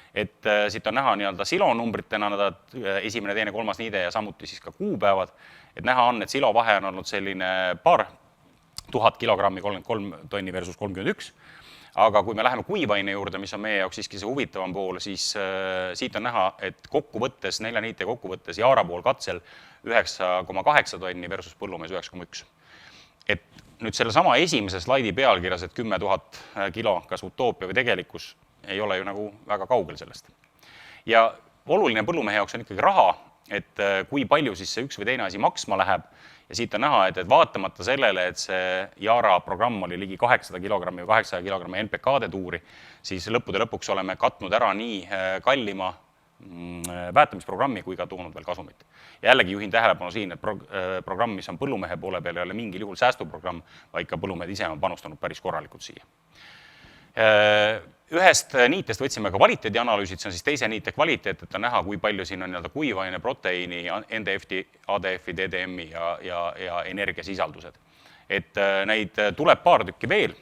et siit on näha nii-öelda silo numbritena, esimene, teine, 3. niide ja samuti siis ka kuupäevad, et näha on, et silo vahe on olnud selline paar 1000 kilogrammi 33 tonni versus 31, aga kui me läheme kuivaine juurde, mis on meie jaoks siiski see huvitavam pool, siis siit on näha, et kokkuvõttes, 4 niite kokkuvõttes Yara pool katsel 9,8 tonni versus põllumees 9,1. Et nüüd selle sama esimese slaidi pealkirjas, et 10 000 kilo, kas utoopia või tegelikkus, ei ole ju nagu väga kaugel sellest. Ja oluline põllumehe jaoks on ikkagi raha, et kui palju siis see üks või teine asi maksma läheb ja siit on näha, et vaatamata sellele, et see Yara programm oli ligi 800 kilogrammi või 800 kilogrammi NPK-de tuuri, siis lõppude lõpuks oleme katnud ära nii kallima väetamisprogrammi kui ka toonud veel kasumit. Ja jällegi juhin tähelepanu siin, et programm, mis on põllumehe poole peal, ei ole mingil juhul säästuprogramm, vaid ka põllumehed ise on panustanud päris korralikult siia. Ühest niitest võtsime ka kvaliteedianalüüsid, see on siis teise niite kvaliteet, et on näha, kui palju siin on kuivaine, proteiini, NDF-i, ADF-i, DDM-i ja energiasisaldused. Et neid tuleb paar tükki veel,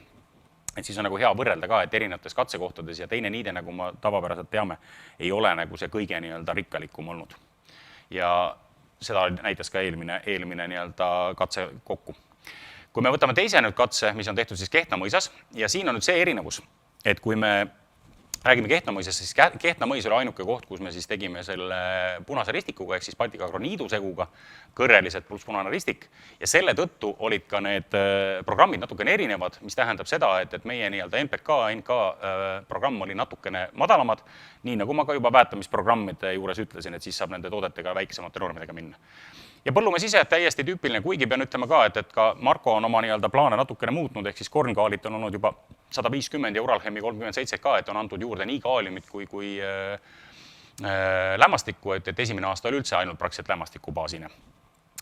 et siis on nagu hea võrrelda ka, et erinevates katsekohtades ja teine niide, nagu ma tavapäraselt teame, ei ole nagu see kõige nii-öelda rikkalikum olnud. Ja seda näitas ka eelmine nii-öelda katse kokku. Kui me võtame teise nüüd katse, mis on tehtud siis Kehtna mõisas, ja siin on nüüd see erinevus, et kui me räägime Kehtna-mõisast, siis Kehtna-mõis oli ainuke koht, kus me siis tegime selle punase ristikuga ehk siis Baltic-agroniiduseguga, kõrrelised pluss punane ristik ja selle tõttu olid ka need programmid natukene erinevad, mis tähendab seda, et meie nii-öelda NPK, NK programm oli natukene madalamad, nii nagu ma ka juba väetamisprogrammide juures ütlesin, et siis saab nende toodetega väiksemate normidega minna. Ja põllumees ise täiesti tüüpiline, kuigi pean ütlema ka, et ka Marko on oma nii-öelda plaane natukene muutnud, ehk siis kornkaalit on olnud juba 150 ja Uralchemi 37K, et on antud juurde nii kaalimit kui lämmastikku, et esimene aasta oli üldse ainult praktiliselt lämmastikubaasine.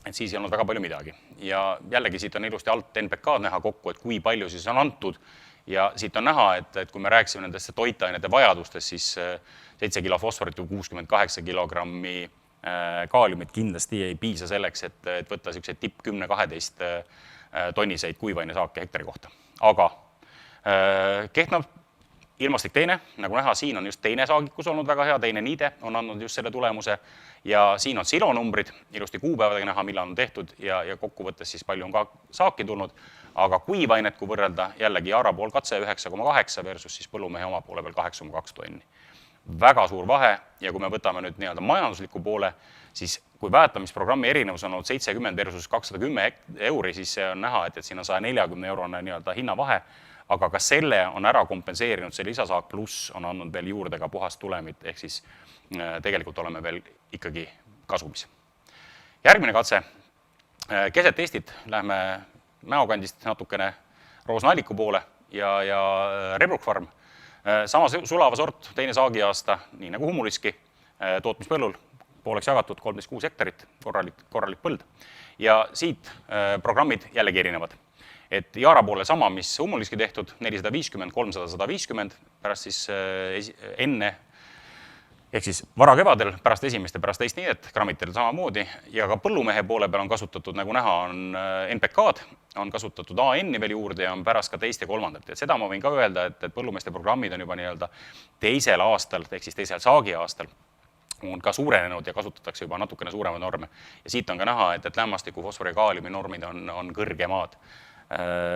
Et siis ei olnud väga palju midagi. Ja jällegi siit on ilusti alt NPK näha kokku, et kui palju siis on antud. Ja siit on näha, et kui me rääksime nendest toitainete vajadustest, siis 7 kilo fosforit või 68 kilogrammi kaaliumit kindlasti ei piisa selleks, et võtta selliseid tipp 10-12 tonniseid kuivainesaake hektari kohta. Aga Kehtna ilmastik teine, nagu näha, siin on just teine saagikus olnud väga hea, teine niide on andnud just selle tulemuse ja siin on silonumbrid, ilusti kuupäevadega näha, millal on tehtud ja kokkuvõttes siis palju on ka saaki tulnud, aga kuivainet, kui võrrelda jällegi Yaara pool katse 9,8 versus siis põllumehe oma poole peal 8,2 tonni. Väga suur vahe ja kui me võtame nüüd nii-öelda majandusliku poole, siis kui väetamisprogrammi erinevus on olnud 70 versus 210 euri, siis see on näha, et siin on 140 eurone nii-öelda hinnavahe, aga ka selle on ära kompenseerinud see lisasaak pluss on andnud veel juurde ka puhast tulemit, ehk siis tegelikult oleme veel ikkagi kasumis. Järgmine katse, keset Eestit lähme Mäokandist natukene Roosna-Alliku poole ja Rebruck farm. Sama sulava sort, teine saagiaasta, nii nagu Humuliski, tootmispõllul, pooleks jagatud 13,6 hektarit, korralik põld. Ja siit programmid jällegi erinevad. Et Yaara poole sama, mis Humuliski tehtud, 450, 300, 150, pärast siis enne, ehk siis varakevadel, pärast esimest ja pärast teist niidet, grammitel samamoodi, ja ka põllumehe poole peal on kasutatud, nagu näha, on NPK-d, on kasutatud AN-i veel juurde ja on pärast ka teist ja kolmandat. Et seda ma võin ka öelda, et põllumeeste programmid on juba nii-öelda teisel aastal, ehk siis teisel saagiaastal, on ka suurenenud ja kasutatakse juba natukene suuremaid norme. Ja siit on ka näha, et lämmastiku fosfori ja kaaliumi normid on kõrgemad.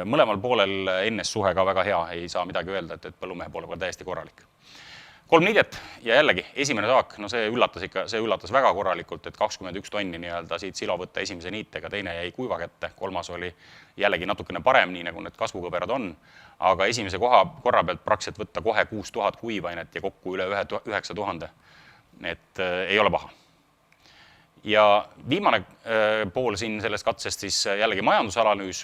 Mõlemal poolel ennest suhe ka väga hea, ei saa midagi öelda, et põllumehe poole peal täiesti korralik. 3 niidet ja jällegi esimene saak, no see üllatas väga korralikult, et 21 tonni nii-öelda siit silo võtta esimese niitega, teine jäi kuiva kätte, kolmas oli jällegi natukene parem, nii nagu need kasvukõberad on, aga esimese korra pealt praktiliselt võtta kohe 6000 kuivainet ja kokku üle 9000, et ei ole paha. Ja viimane pool siin sellest katsest siis jällegi majandusalanüüs,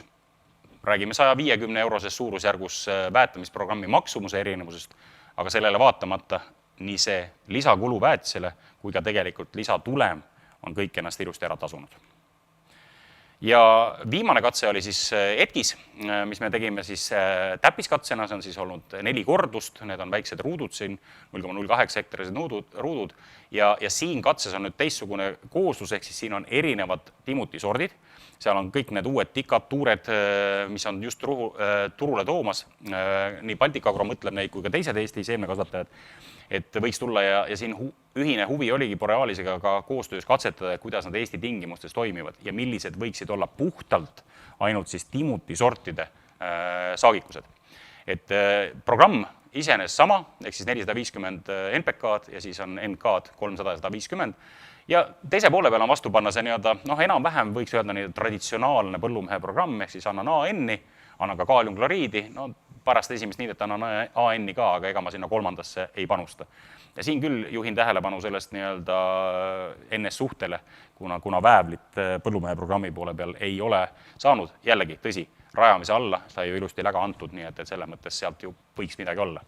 räägime 150 euroses suurusjärgus väetamisprogrammi maksumuse erinevusest, aga sellele vaatamata nii see lisakulu väetisele kui ka tegelikult lisatulem on kõik ennast ilusti ära tasunud. Ja viimane katse oli siis etkis, mis me tegime siis täppiskatsena, see on siis olnud 4 kordust, need on väiksed ruudud siin, 0,08 hektarised ruudud ja siin katses on nüüd teistsugune kooslus, ehk siis siin on erinevad timutisordid, seal on kõik need uued tikad, tuured, mis on just turule toomas, nii Baltic-Agro mõtleb neid kui ka teised Eesti seemnekasvatajad, et võiks tulla ja siin ühine huvi oligi Borealisega ka koostöös katsetada, kuidas nad Eesti tingimustes toimivad ja millised võiksid olla puhtalt ainult siis timutisortide saagikused. Et programm iseenesest sama, ehk siis 450 NPK-d ja siis on NK-d 300 ja 150 ja teise poole peal on vastu panna see nii-öelda, enam-vähem võiks öelda traditsionaalne põllumehe programm, ehk siis annan AN-i, annan ka kaaliumkloriidi, pärast esimest niidet annan AN-i ka, aga ega ma sinna kolmandasse ei panusta. Ja siin küll juhin tähelepanu sellest nii-öelda NS suhtele, kuna väävlit põllumehe programmi poole peal ei ole saanud, jällegi tõsi, rajamise alla, sai ju ilusti läga antud, nii et selle mõttes sealt ju võiks midagi olla.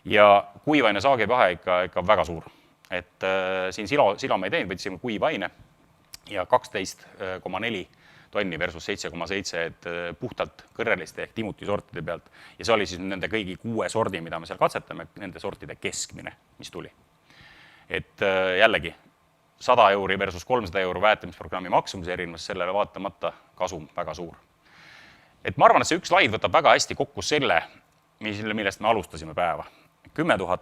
Ja kuivaine saagivahe ikka väga suur. Et siin silo me ei teinud, võtsime kuivaine ja 12,4 tonni versus 7,7, et puhtalt kõrreliste ehk timutisortide pealt. Ja see oli siis nende kõigi 6 sordi, mida me seal katsetame, nende sortide keskmine, mis tuli. Et jällegi 100 euri versus 300 euro väetamisprogrammi maksumise erinevus, sellele vaatamata kasum väga suur. Et ma arvan, et see üks slaid võtab väga hästi kokku selle, millest me alustasime päeva. 10 000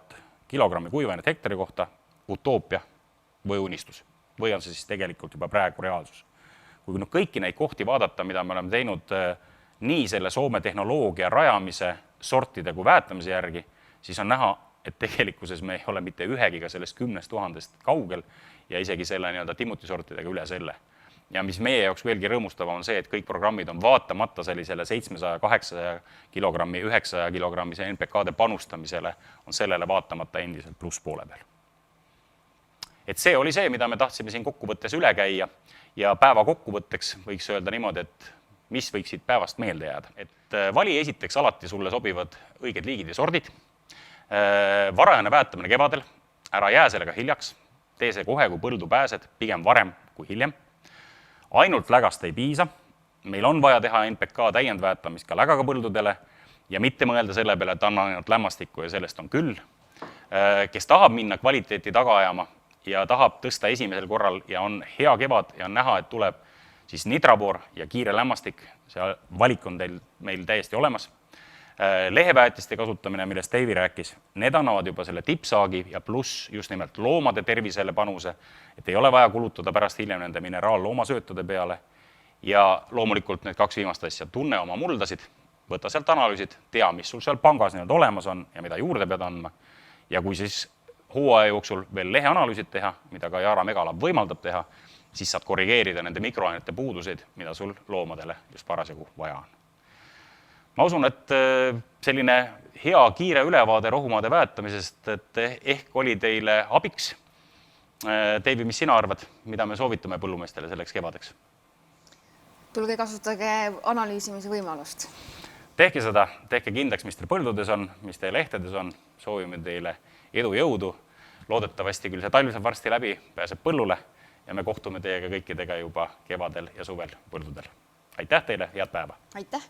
kilogrammi kuivainet hektari kohta, utoopia või unistus. Või on see siis tegelikult juba praegu reaalsus. Kui kõiki neid kohti vaadata, mida me oleme teinud nii selle Soome tehnoloogia rajamise, sortide kui väetamise järgi, siis on näha, et tegelikkuses me ei ole mitte ühegiga sellest 10 000 kaugel ja isegi selle nii-öelda timutisortidega üle selle. Ja mis meie jaoks veelgi rõõmustav on see, et kõik programmid on vaatamata sellisele 700-800 kilogrammi, 900 kilogrammise NPK-de panustamisele, on sellele vaatamata endiselt pluss poole peal. Et see oli see, mida me tahtsime siin kokkuvõttes üle käia ja päeva kokkuvõtteks võiks öelda niimoodi, et mis võiksid päevast meelde jääda. Et vali esiteks alati sulle sobivad õiged liigid ja sordid, varajane väetamine kevadel, ära jää sellega hiljaks, tee see kohe, kui põldu pääsed, pigem varem kui hiljem. Ainult lägast ei piisa, meil on vaja teha NPK täiendväetamist ka lägaga põldudele ja mitte mõelda selle peale, et anna ainult lämmastikku ja sellest on küll. Kes tahab minna kvaliteeti taga ajama ja tahab tõsta esimesel korral ja on hea kevad ja on näha, et tuleb siis nitraboor ja kiire lämmastik, see valik on meil täiesti olemas. Leheväetiste kasutamine, millest Deivi rääkis, need annavad juba selle tippsaagi ja pluss just nimelt loomade tervisele panuse, et ei ole vaja kulutada pärast hiljem nende mineraaloomasöötude peale. Ja loomulikult need 2 viimast asja, tunne oma muldasid, võta sealt analüüsid, tea, mis sul seal pangas nii olemas on ja mida juurde pead andma. Ja kui siis hooaja jooksul veel leheanalüüsid teha, mida ka Yara Megalab võimaldab teha, siis saad korrigeerida nende mikroainete puuduseid, mida sul loomadele just parasjagu vaja on. Ma usun, et selline hea kiire ülevaade rohumaade väetamisest, et ehk oli teile abiks. Deivi, mis sina arvad, mida me soovitame põllumeestele selleks kevadeks? Tulge kasutage analüüsimise võimalust. Tehke seda, tehke kindlaks, mis teil põldudes on, mis teil lehtedes on. Soovime teile edu jõudu. Loodetavasti küll see talv saab varsti läbi, pääseb põllule ja me kohtume teiega kõikidega juba kevadel ja suvel põldudel. Aitäh teile, head päeva! Aitäh!